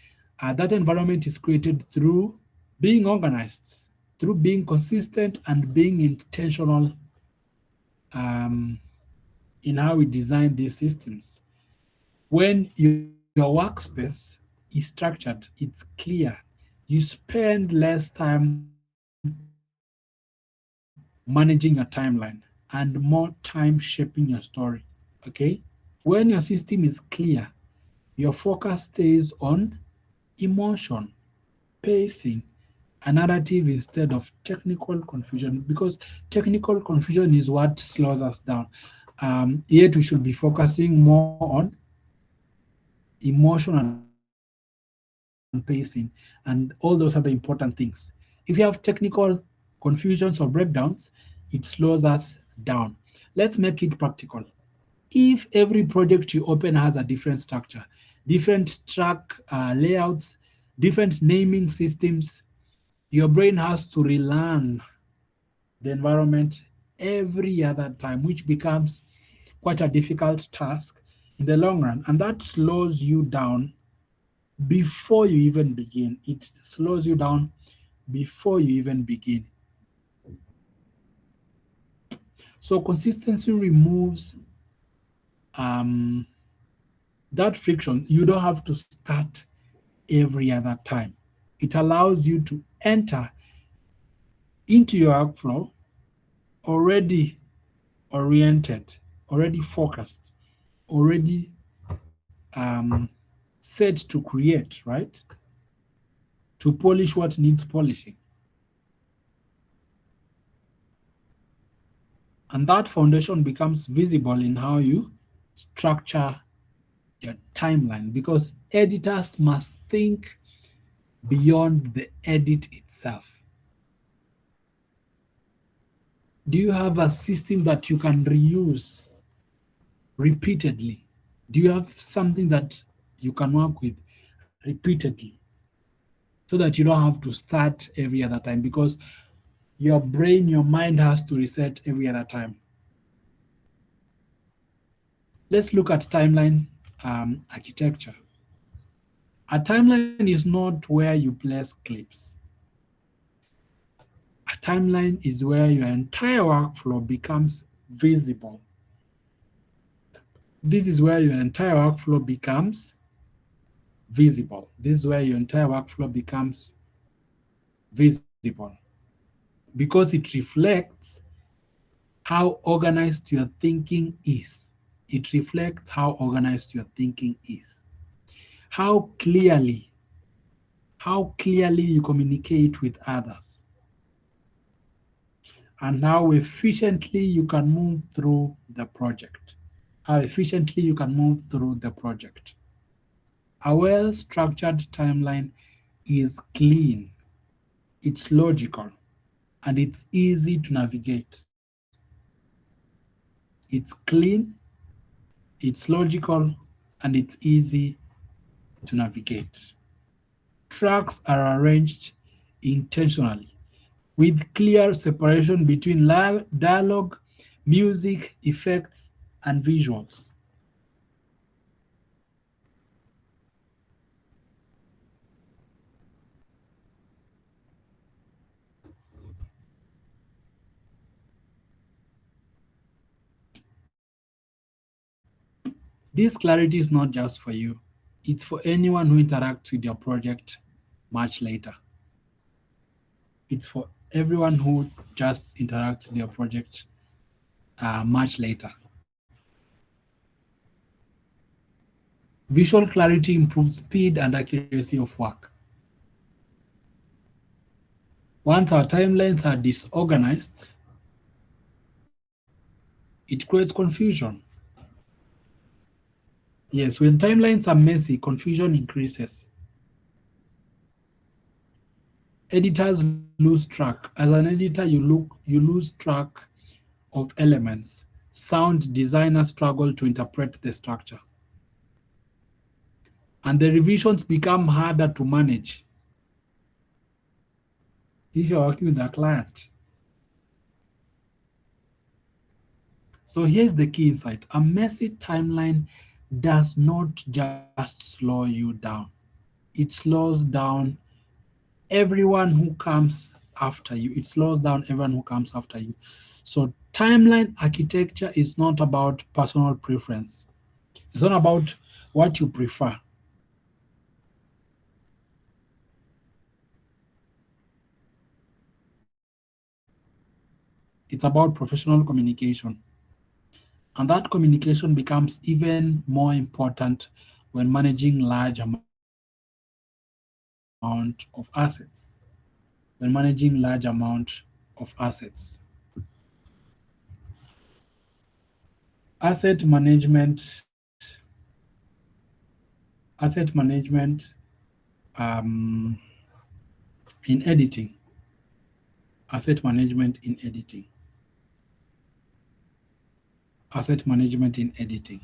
That environment is created through being organized, through being consistent, and being intentional um, in how we design these systems. When your workspace is structured, it's clear, you spend less time managing your timeline and more time shaping your story. Okay? When your system is clear, your focus stays on emotion, pacing, a narrative instead of technical confusion, because technical confusion is what slows us down. Yet we should be focusing more on emotion and pacing and all those other important things. If you have technical confusions or breakdowns, it slows us down. Let's make it practical. If every project you open has a different structure, different track layouts, different naming systems, your brain has to relearn the environment every other time, which becomes quite a difficult task in the long run. And that slows you down before you even begin. It slows you down before you even begin. So consistency removes um, that friction. You don't have to start every other time. It allows you to enter into your workflow already oriented, already focused, already set to create, right? To polish what needs polishing. And that foundation becomes visible in how you structure your timeline, because editors must think beyond the edit itself. Do you have a system that you can reuse repeatedly? Do you have something that you can work with repeatedly so that you don't have to start every other time? Because your brain, your mind has to reset every other time. Let's look at timeline architecture. A timeline is not where you place clips. A timeline is where your entire workflow becomes visible. This is where your entire workflow becomes visible. This is where your entire workflow becomes visible, because it reflects how organized your thinking is. it reflects how organized your thinking is, how clearly, how clearly you communicate with others, and how efficiently you can move through the project. How efficiently you can move through the project. A well structured timeline is clean, it's logical, and it's easy to navigate. It's clean, it's logical, and it's easy to navigate. Tracks are arranged intentionally with clear separation between dialogue, music, effects, and visuals. This clarity is not just for you, it's for anyone who interacts with your project much later. It's for everyone who just interacts with your project much later. Visual clarity improves speed and accuracy of work. Once our timelines are disorganized, it creates confusion. Yes, when timelines are messy, confusion increases. Editors lose track. As an editor, you lose track of elements. Sound designers struggle to interpret the structure. And the revisions become harder to manage if you're working with a client. So here's the key insight. A messy timeline does not just slow you down. It slows down everyone who comes after you. It slows down everyone who comes after you. So timeline architecture is not about personal preference. It's not about what you prefer. It's about professional communication. And that communication becomes even more important when managing large amount of assets. When managing large amount of assets. Asset management, asset management um, in editing. Asset management in editing. Asset management in editing.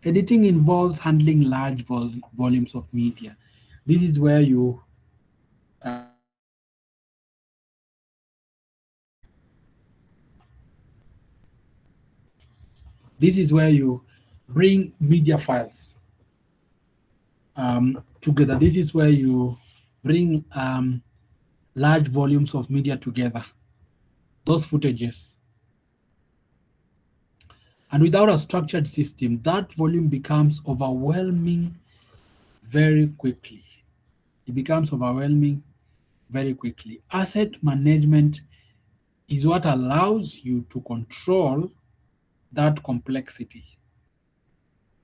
Editing involves handling large volumes of media. This is where you this is where you bring media files together. This is where you bring large volumes of media together, those footages. And without a structured system, that volume becomes overwhelming very quickly. It becomes overwhelming very quickly. Asset management is what allows you to control that complexity.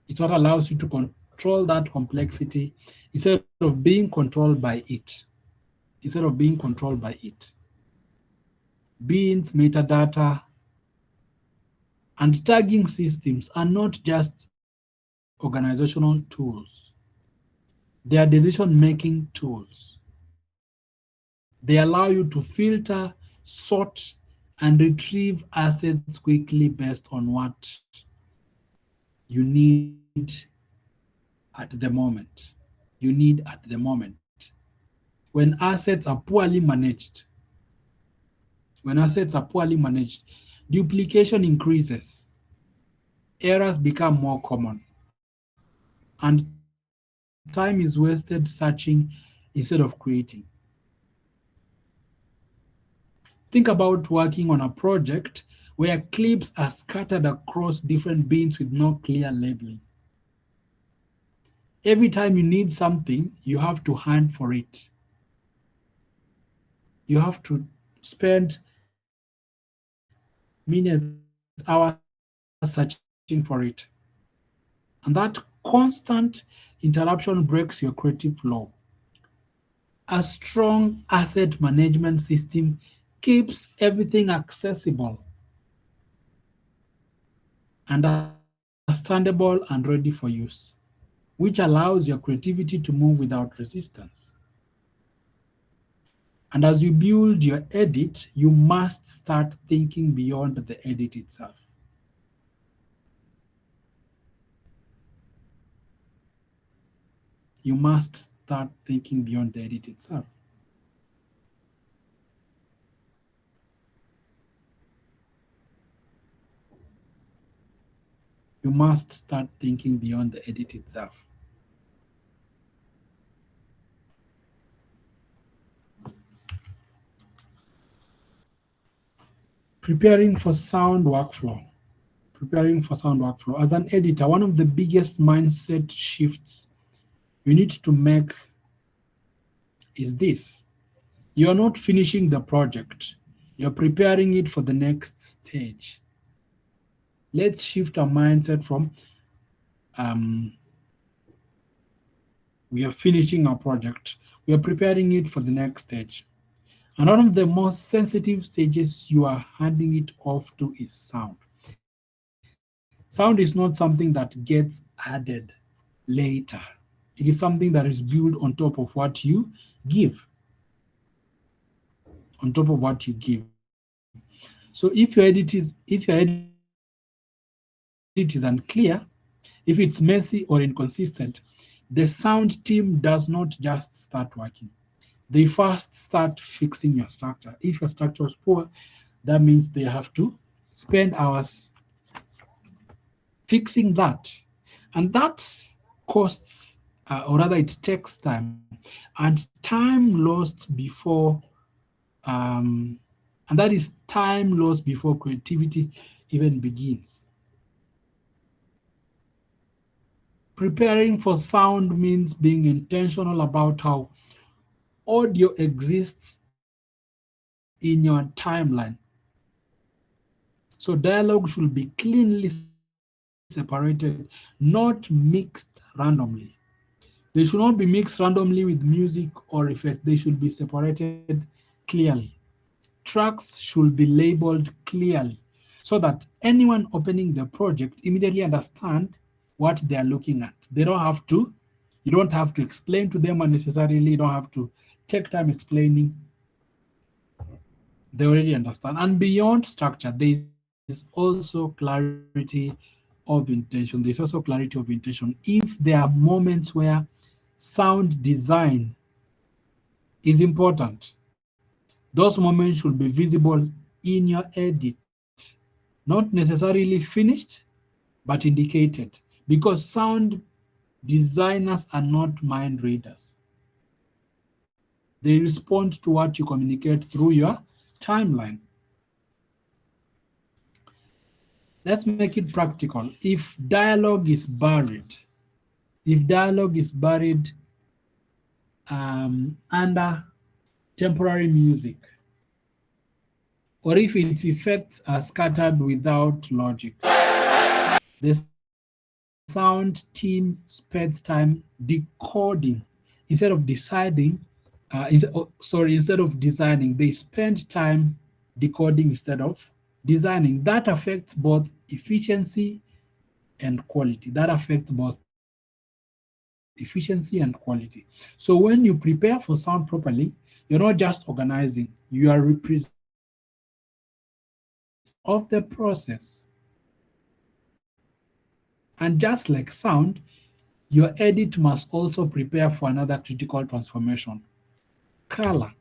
It's what allows you to control that complexity instead of being controlled by it. Instead of being controlled by it. Beans, metadata, and tagging systems are not just organizational tools. They are decision-making tools. They allow you to filter, sort, and retrieve assets quickly based on what you need at the moment. You need at the moment. When assets are poorly managed, duplication increases, errors become more common, and time is wasted searching instead of creating. Think about working on a project where clips are scattered across different bins with no clear labeling. Every time you need something, you have to hunt for it. You have to spend minutes, hours searching for it. And that constant interruption breaks your creative flow. A strong asset management system keeps everything accessible, understandable, and ready for use, which allows your creativity to move without resistance. And as you build your edit, you must start thinking beyond the edit itself. You must start thinking beyond the edit itself. You must start thinking beyond the edit itself. Preparing for sound workflow. Preparing for sound workflow. As an editor, one of the biggest mindset shifts you need to make is this: you're not finishing the project, you're preparing it for the next stage. Let's shift our mindset from um, we are finishing our project, we are preparing it for the next stage. And one of the most sensitive stages you are handing it off to is sound. Sound is not something that gets added later. It is something that is built on top of what you give. On top of what you give. So if your edit is unclear, if it's messy or inconsistent, the sound team does not just start working. They first start fixing your structure. If your structure is poor, that means they have to spend hours fixing that. And that costs, or rather, it takes time. And time lost before, um, and that is time lost before creativity even begins. Preparing for sound means being intentional about how audio exists in your timeline. So dialogue should be cleanly separated, not mixed randomly. They should not be mixed randomly with music or effect. They should be separated clearly. Tracks should be labeled clearly so that anyone opening the project immediately understand what they are looking at. You don't have to explain to them unnecessarily. You don't have to take time explaining. They already understand. And beyond structure, there is also clarity of intention. There's also clarity of intention. If there are moments where sound design is important, those moments should be visible in your edit, not necessarily finished, but indicated. Because sound designers are not mind readers, they respond to what you communicate through your timeline. Let's make it practical. If dialogue is buried under temporary music, or if its effects are scattered without logic, the sound team spends time decoding instead of deciding. Instead of designing, they spend time decoding instead of designing. That affects both efficiency and quality. So when you prepare for sound properly, you're not just organizing, you are representing of the process. And just like sound, your edit must also prepare for another critical transformation: color.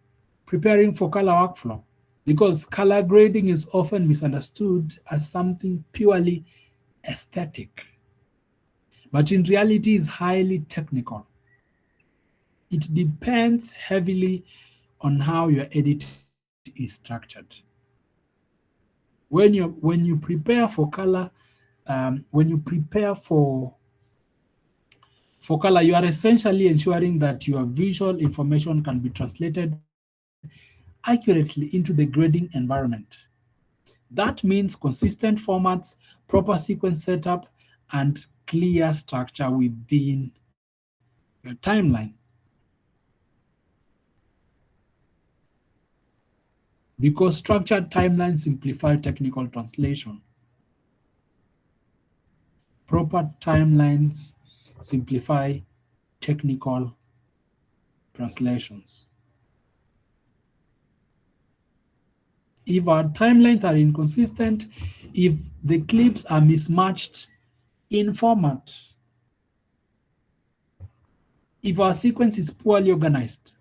Preparing for color workflow. Because color grading is often misunderstood as something purely aesthetic, but in reality is highly technical. It depends heavily on how your edit is structured. When you prepare for color, when you prepare for color, you are essentially ensuring that your visual information can be translated accurately into the grading environment. That means consistent formats, proper sequence setup, and clear structure within your timeline. Because structured timelines simplify technical translation. Proper timelines simplify technical translations. If our timelines are inconsistent, if the clips are mismatched in format, if our sequence is poorly organized,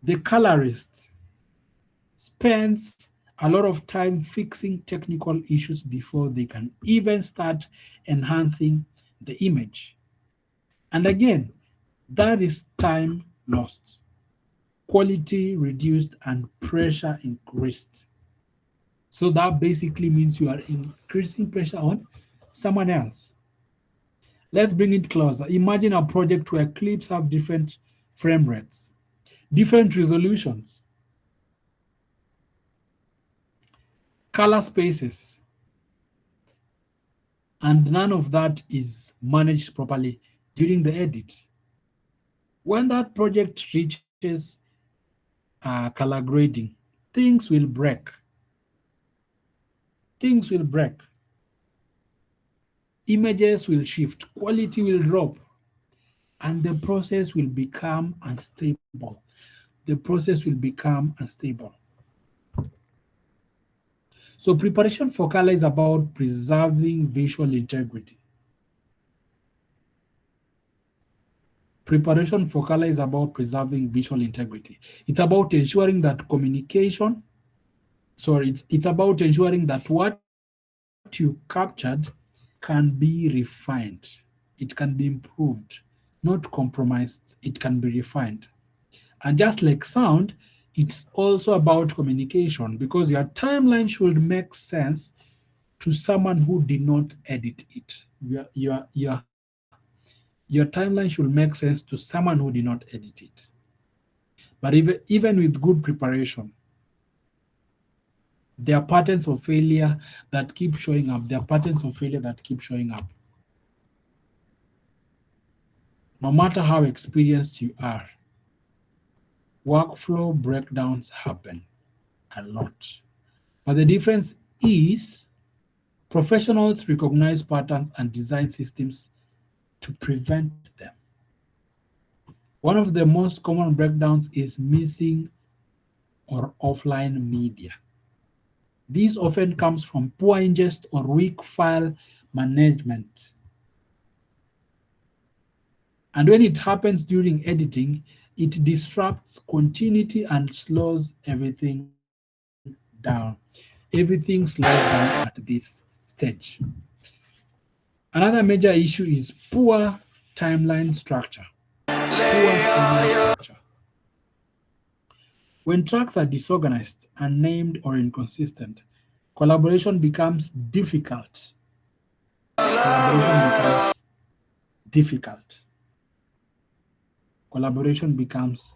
the colorist spends a lot of time fixing technical issues before they can even start enhancing the image. And again, that is time lost, quality reduced, and pressure increased. So that basically means you are increasing pressure on someone else. Let's bring it closer. Imagine a project where clips have different frame rates, different resolutions, color spaces, and none of that is managed properly during the edit. When that project reaches color grading, things will break. Things will break. Images will shift, quality will drop, and the process will become unstable. The process will become unstable. So preparation for color is about preserving visual integrity. Preparation for color is about preserving visual integrity. It's about ensuring that communication, sorry, it's about ensuring that what you captured can be refined. It can be improved, not compromised. It can be refined. And just like sound, it's also about communication because your timeline should make sense to someone who did not edit it. Your timeline should make sense to someone who did not edit it. But even with good preparation, there are patterns of failure that keep showing up. There are patterns of failure that keep showing up. No matter how experienced you are, workflow breakdowns happen a lot. But the difference is professionals recognize patterns and design systems to prevent them. One of the most common breakdowns is missing or offline media. This often comes from poor ingest or weak file management. And when it happens during editing, it disrupts continuity and slows everything down. Everything slows down at this stage. Another major issue is poor timeline structure. Poor timeline structure. When tracks are disorganized, unnamed, or inconsistent, collaboration becomes difficult. Collaboration becomes difficult. Collaboration becomes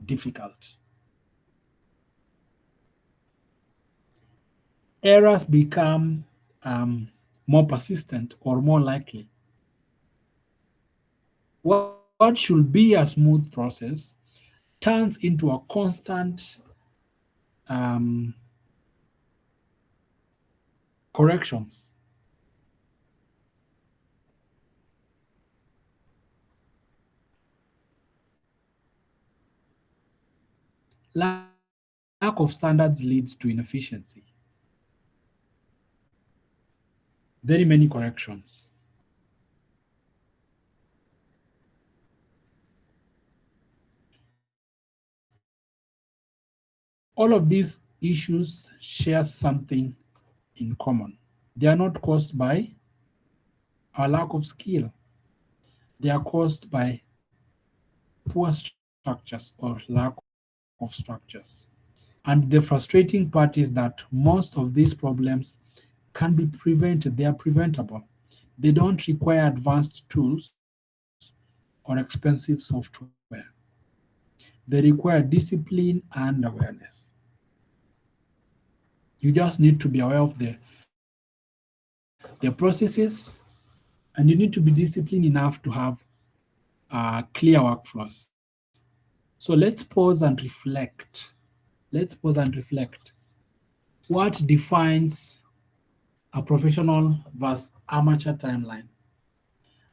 difficult. Errors become more persistent or more likely. What should be a smooth process turns into a constant um, corrections. Lack of standards leads to inefficiency. Very many corrections. All of these issues share something in common. They are not caused by a lack of skill. They are caused by poor structures or lack of structures. And the frustrating part is that most of these problems can be prevented. They are preventable. They don't require advanced tools or expensive software. They require discipline and awareness. You just need to be aware of the processes, and you need to be disciplined enough to have clear workflows. So let's pause and reflect. Let's pause and reflect. What defines a professional versus amateur timeline?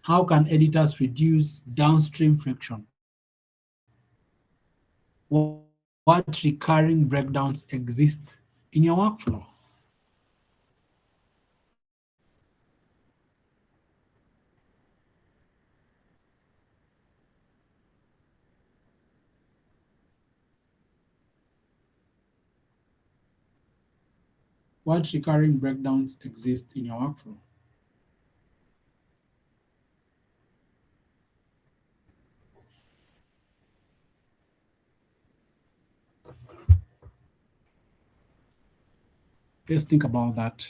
How can editors reduce downstream friction? What recurring breakdowns exist in your workflow? What recurring breakdowns exist in your workflow? Let's think about that.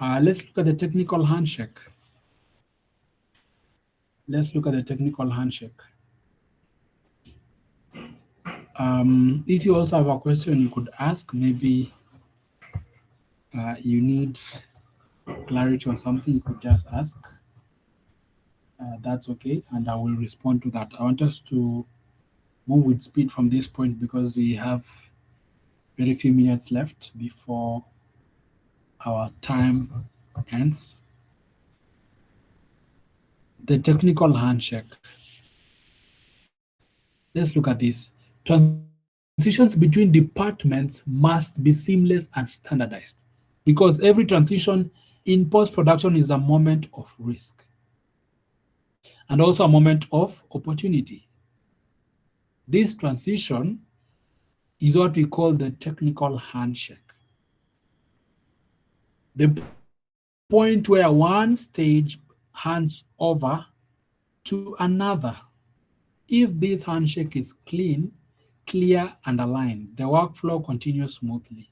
Let's look at the technical handshake. Let's look at the technical handshake. If you also have a question, you could ask. Maybe you need clarity on something, you could just ask. That's okay, and I will respond to that. I want us to move with speed from this point because we have very few minutes left before our time ends. The technical handshake. Let's look at this. Transitions between departments must be seamless and standardized because every transition in post production is a moment of risk and also a moment of opportunity. This transition is what we call the technical handshake. The point where one stage hands over to another. If this handshake is clean, clear, and aligned, the workflow continues smoothly.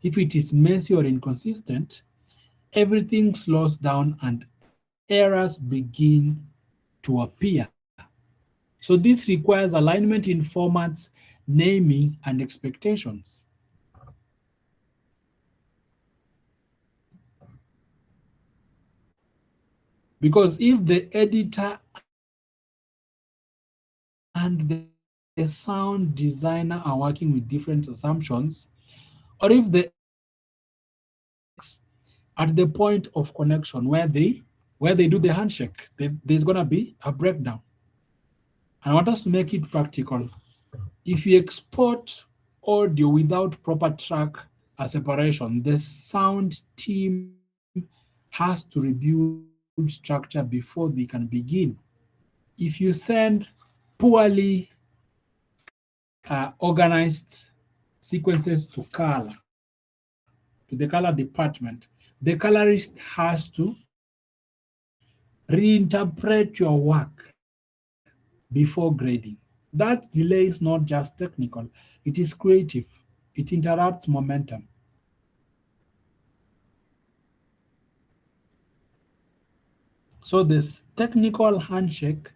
If it is messy or inconsistent, everything slows down and errors begin to appear. So this requires alignment in formats, naming, and expectations. Because if the editor and the sound designer are working with different assumptions, or if the editors at the point of connection where they do the handshake, there's gonna be a breakdown. And I want us to make it practical. If you export audio without proper track separation, the sound team has to rebuild structure before they can begin. If you send poorly organized sequences to the color department, the colorist has to reinterpret your work before grading. That delay is not just technical, it is creative. It interrupts momentum. So this technical handshake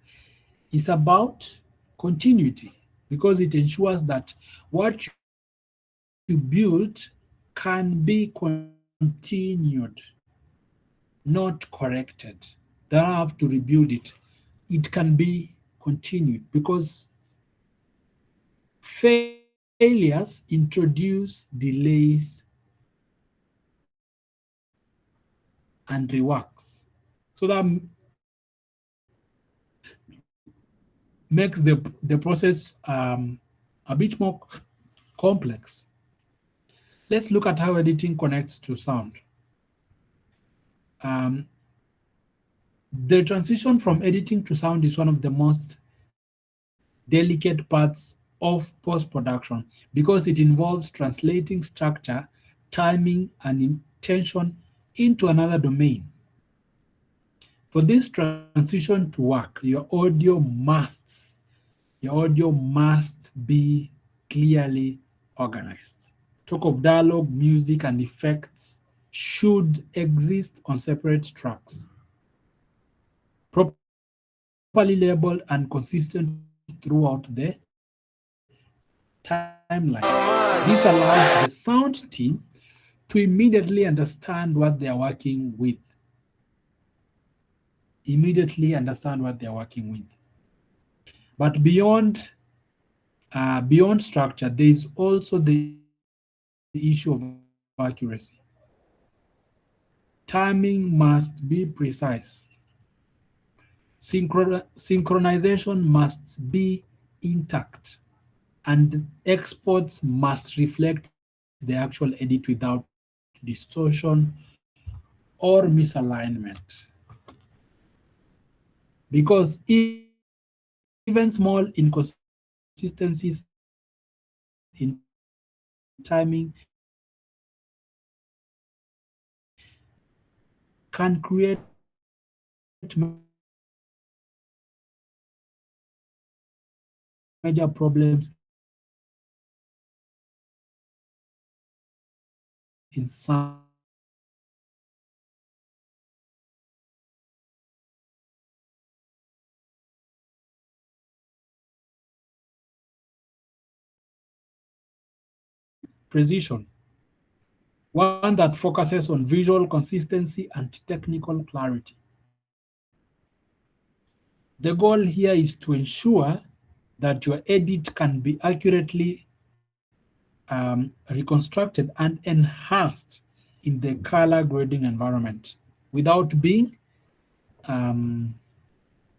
is about continuity because it ensures that what you built can be continued, not corrected. They don't have to rebuild it. It can be continued because failures introduce delays and reworks. So that makes the process a bit more complex. Let's look at how editing connects to sound. Um, the transition from editing to sound is one of the most delicate parts of post production because it involves translating structure, timing, and intention into another domain. For this transition to work, your audio must be clearly organized. Talk of dialogue, music, and effects should exist on separate tracks, properly labeled and consistent throughout the process. timeline. This allows the sound team to immediately understand what they are working with. Immediately understand what they are working with. But beyond structure, there is also the issue of accuracy. Timing must be precise. Synchronization must be intact, and exports must reflect the actual edit without distortion or misalignment. Because even small inconsistencies in timing can create major problems in precision, one that focuses on visual consistency and technical clarity. The goal here is to ensure that your edit can be accurately reconstructed and enhanced in the color grading environment without being um,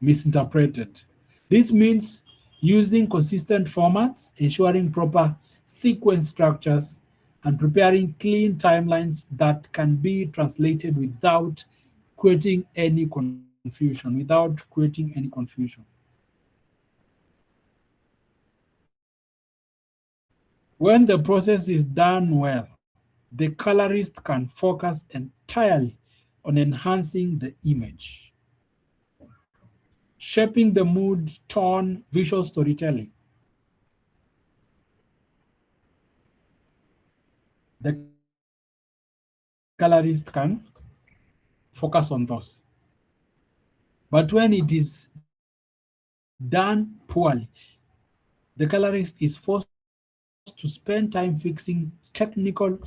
misinterpreted. This means using consistent formats, ensuring proper sequence structures, and preparing clean timelines that can be translated without creating any confusion. When the process is done well, the colorist can focus entirely on enhancing the image, shaping the mood, tone, visual storytelling. The colorist can focus on those. But when it is done poorly, the colorist is forced to spend time fixing technical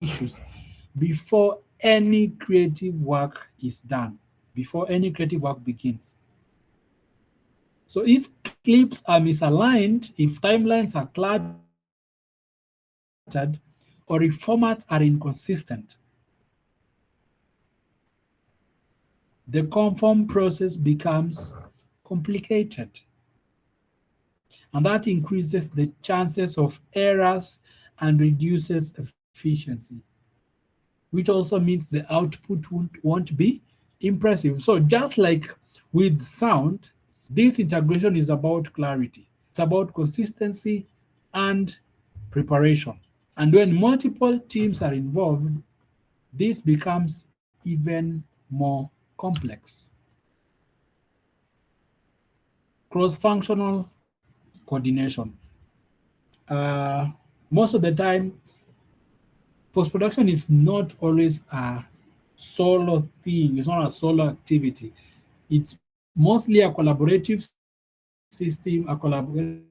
issues before any creative work is done, before any creative work begins. So if clips are misaligned, if timelines are cluttered, or if formats are inconsistent, the conform process becomes complicated. And that increases the chances of errors and reduces efficiency, which also means the output won't be impressive. So just like with sound, this integration is about clarity. It's about consistency and preparation. And when multiple teams are involved, this becomes even more complex. Cross-functional coordination. Uh, Most of the time, post-production is not always a solo thing. It's not a solo activity. It's mostly a collaborative system, a collaborative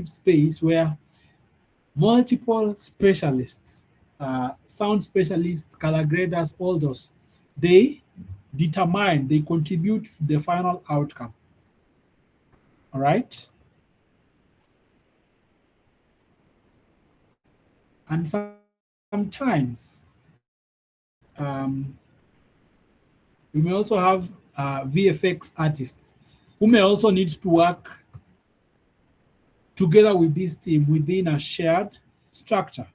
space where multiple specialists, sound specialists, color graders, all those, they determine, they contribute to the final outcome. All right. And sometimes um, we may also have VFX artists who may also need to work together with this team within a shared structure.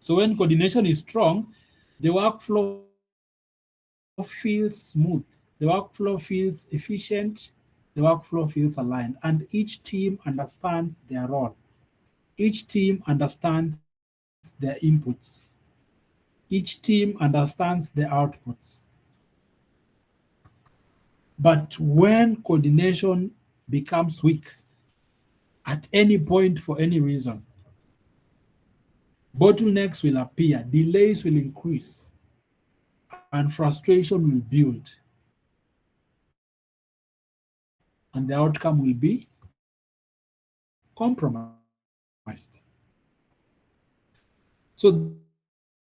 So when coordination is strong, the workflow feels smooth, the workflow feels efficient, the workflow feels aligned, and each team understands their role. Each team understands their inputs. Each team understands the outputs. But when coordination becomes weak at any point for any reason, bottlenecks will appear, delays will increase, and frustration will build. And the outcome will be confusing. compromised. So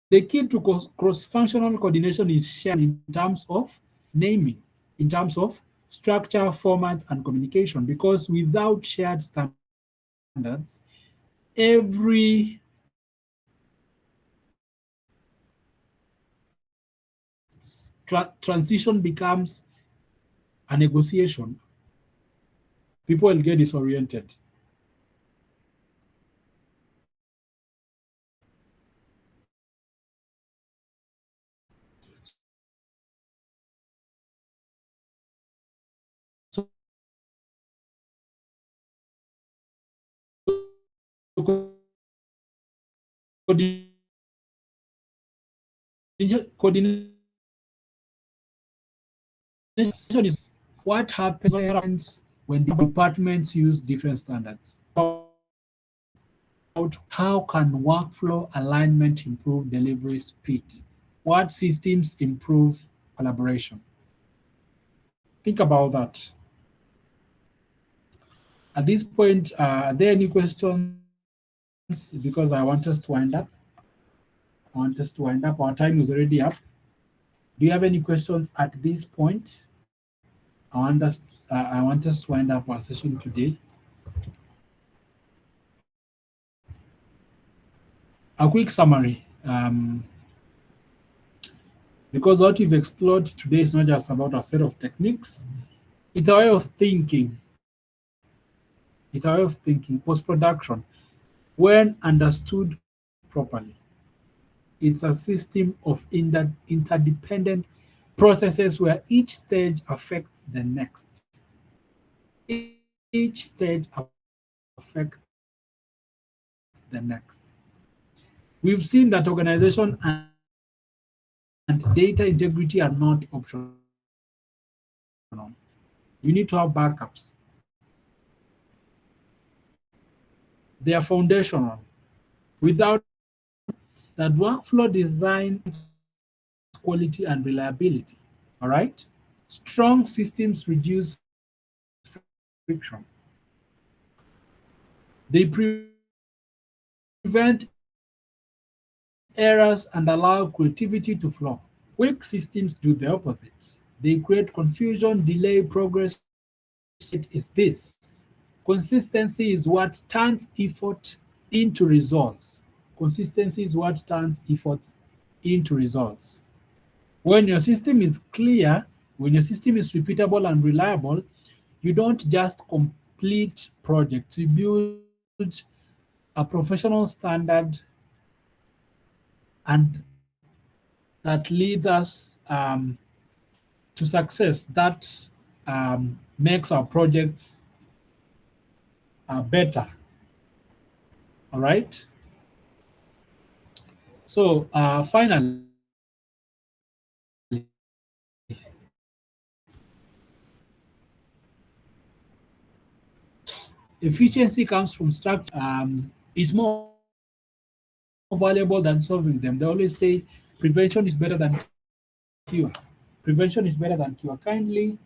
the key to cross-functional coordination is shared in terms of naming, in terms of structure, format, and communication, because without shared standards, every transition becomes a negotiation. People will get disoriented. So coordination is what happens when departments use different standards. How can workflow alignment improve delivery speed? What systems improve collaboration? Think about that. At this point, are there any questions? Because I want us to wind up. Our time is already up. Do you have any questions at this point? I want us to wind up our session today. A quick summary. Because what we've explored today is not just about a set of techniques, it's a way of thinking. It's a way of thinking. Post-production, when understood properly, it's a system of interdependent processes where each stage affects the next. Each stage affects the next. We've seen that organization and data integrity are not optional. You need to have backups. They are foundational. Without that, workflow design, quality, and reliability. All right? Strong systems reduce friction. They prevent errors and allow creativity to flow. Weak systems do the opposite. They create confusion, delay progress. It is this. Consistency is what turns effort into results. Consistency is what turns effort into results. When your system is clear, when your system is repeatable and reliable, you don't just complete projects, you build a professional standard, and that leads us to success. That makes our projects better. All right. So finally, efficiency comes from structure. Is more valuable than solving them. They always say prevention is better than cure. Prevention is better than cure. Kindly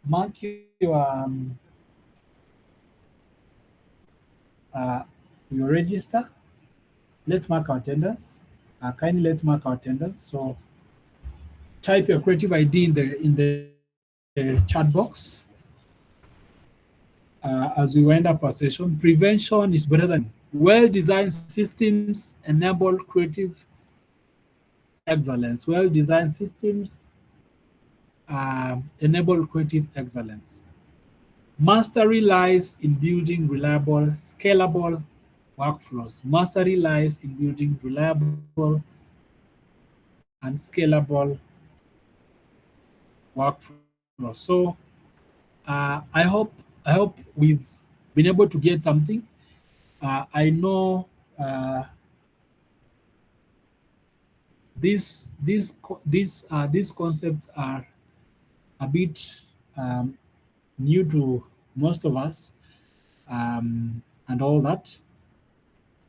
mark your register. Let's mark our attendance. Kindly let's mark our attendance. So type your creative ID in the chat box. As we wind up our session, prevention is better than well-designed systems enable creative excellence. Well-designed systems enable creative excellence. Mastery lies in building reliable, scalable workflows. Mastery lies in building reliable and scalable workflows. So I hope we've been able to get something. I know these concepts are a bit new to most of us, and all that.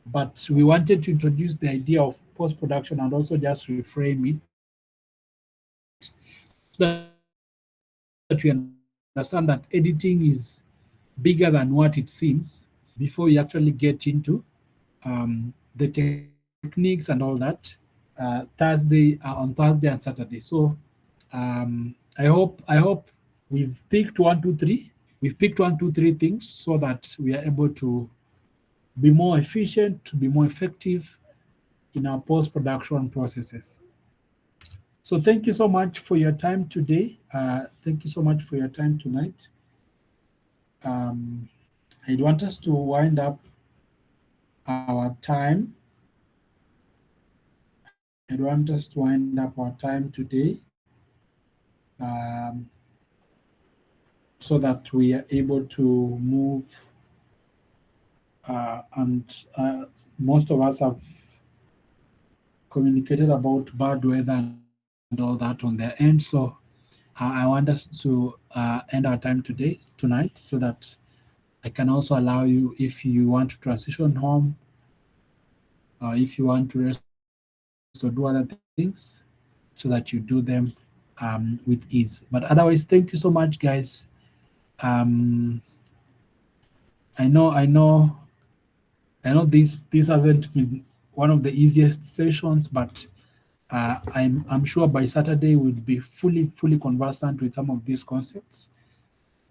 But we wanted to introduce the idea of post-production and also just reframe it so that we understand understand that editing is bigger than what it seems before you actually get into the techniques and all that. On Thursday and Saturday. So I hope we've picked one, two, three. We've picked one, two, three things so that we are able to be more efficient, to be more effective in our post production processes. So thank you so much for your time today. Thank you so much for your time tonight. Um, I want us to wind up our time. I want us to wind up our time today, um, so that we are able to move. And most of us have communicated about bad weather and all that on their end. So I want us to end our time today, tonight, so that I can also allow you, if you want to transition home, or if you want to rest or do other things, so that you do them with ease. But otherwise, thank you so much, guys. Um, I know this hasn't been one of the easiest sessions, but I'm sure by Saturday we'll be fully conversant with some of these concepts,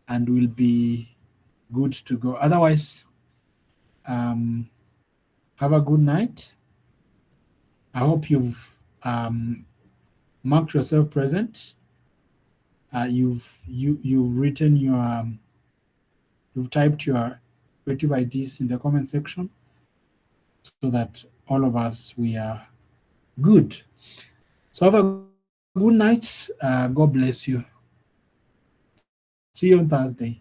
and we'll be good to go. Otherwise, um, have a good night. I hope you've marked yourself present. You've written your you've typed your creative ideas in the comment section, so that all of us we are good. So have a good night. God bless you. See you on Thursday.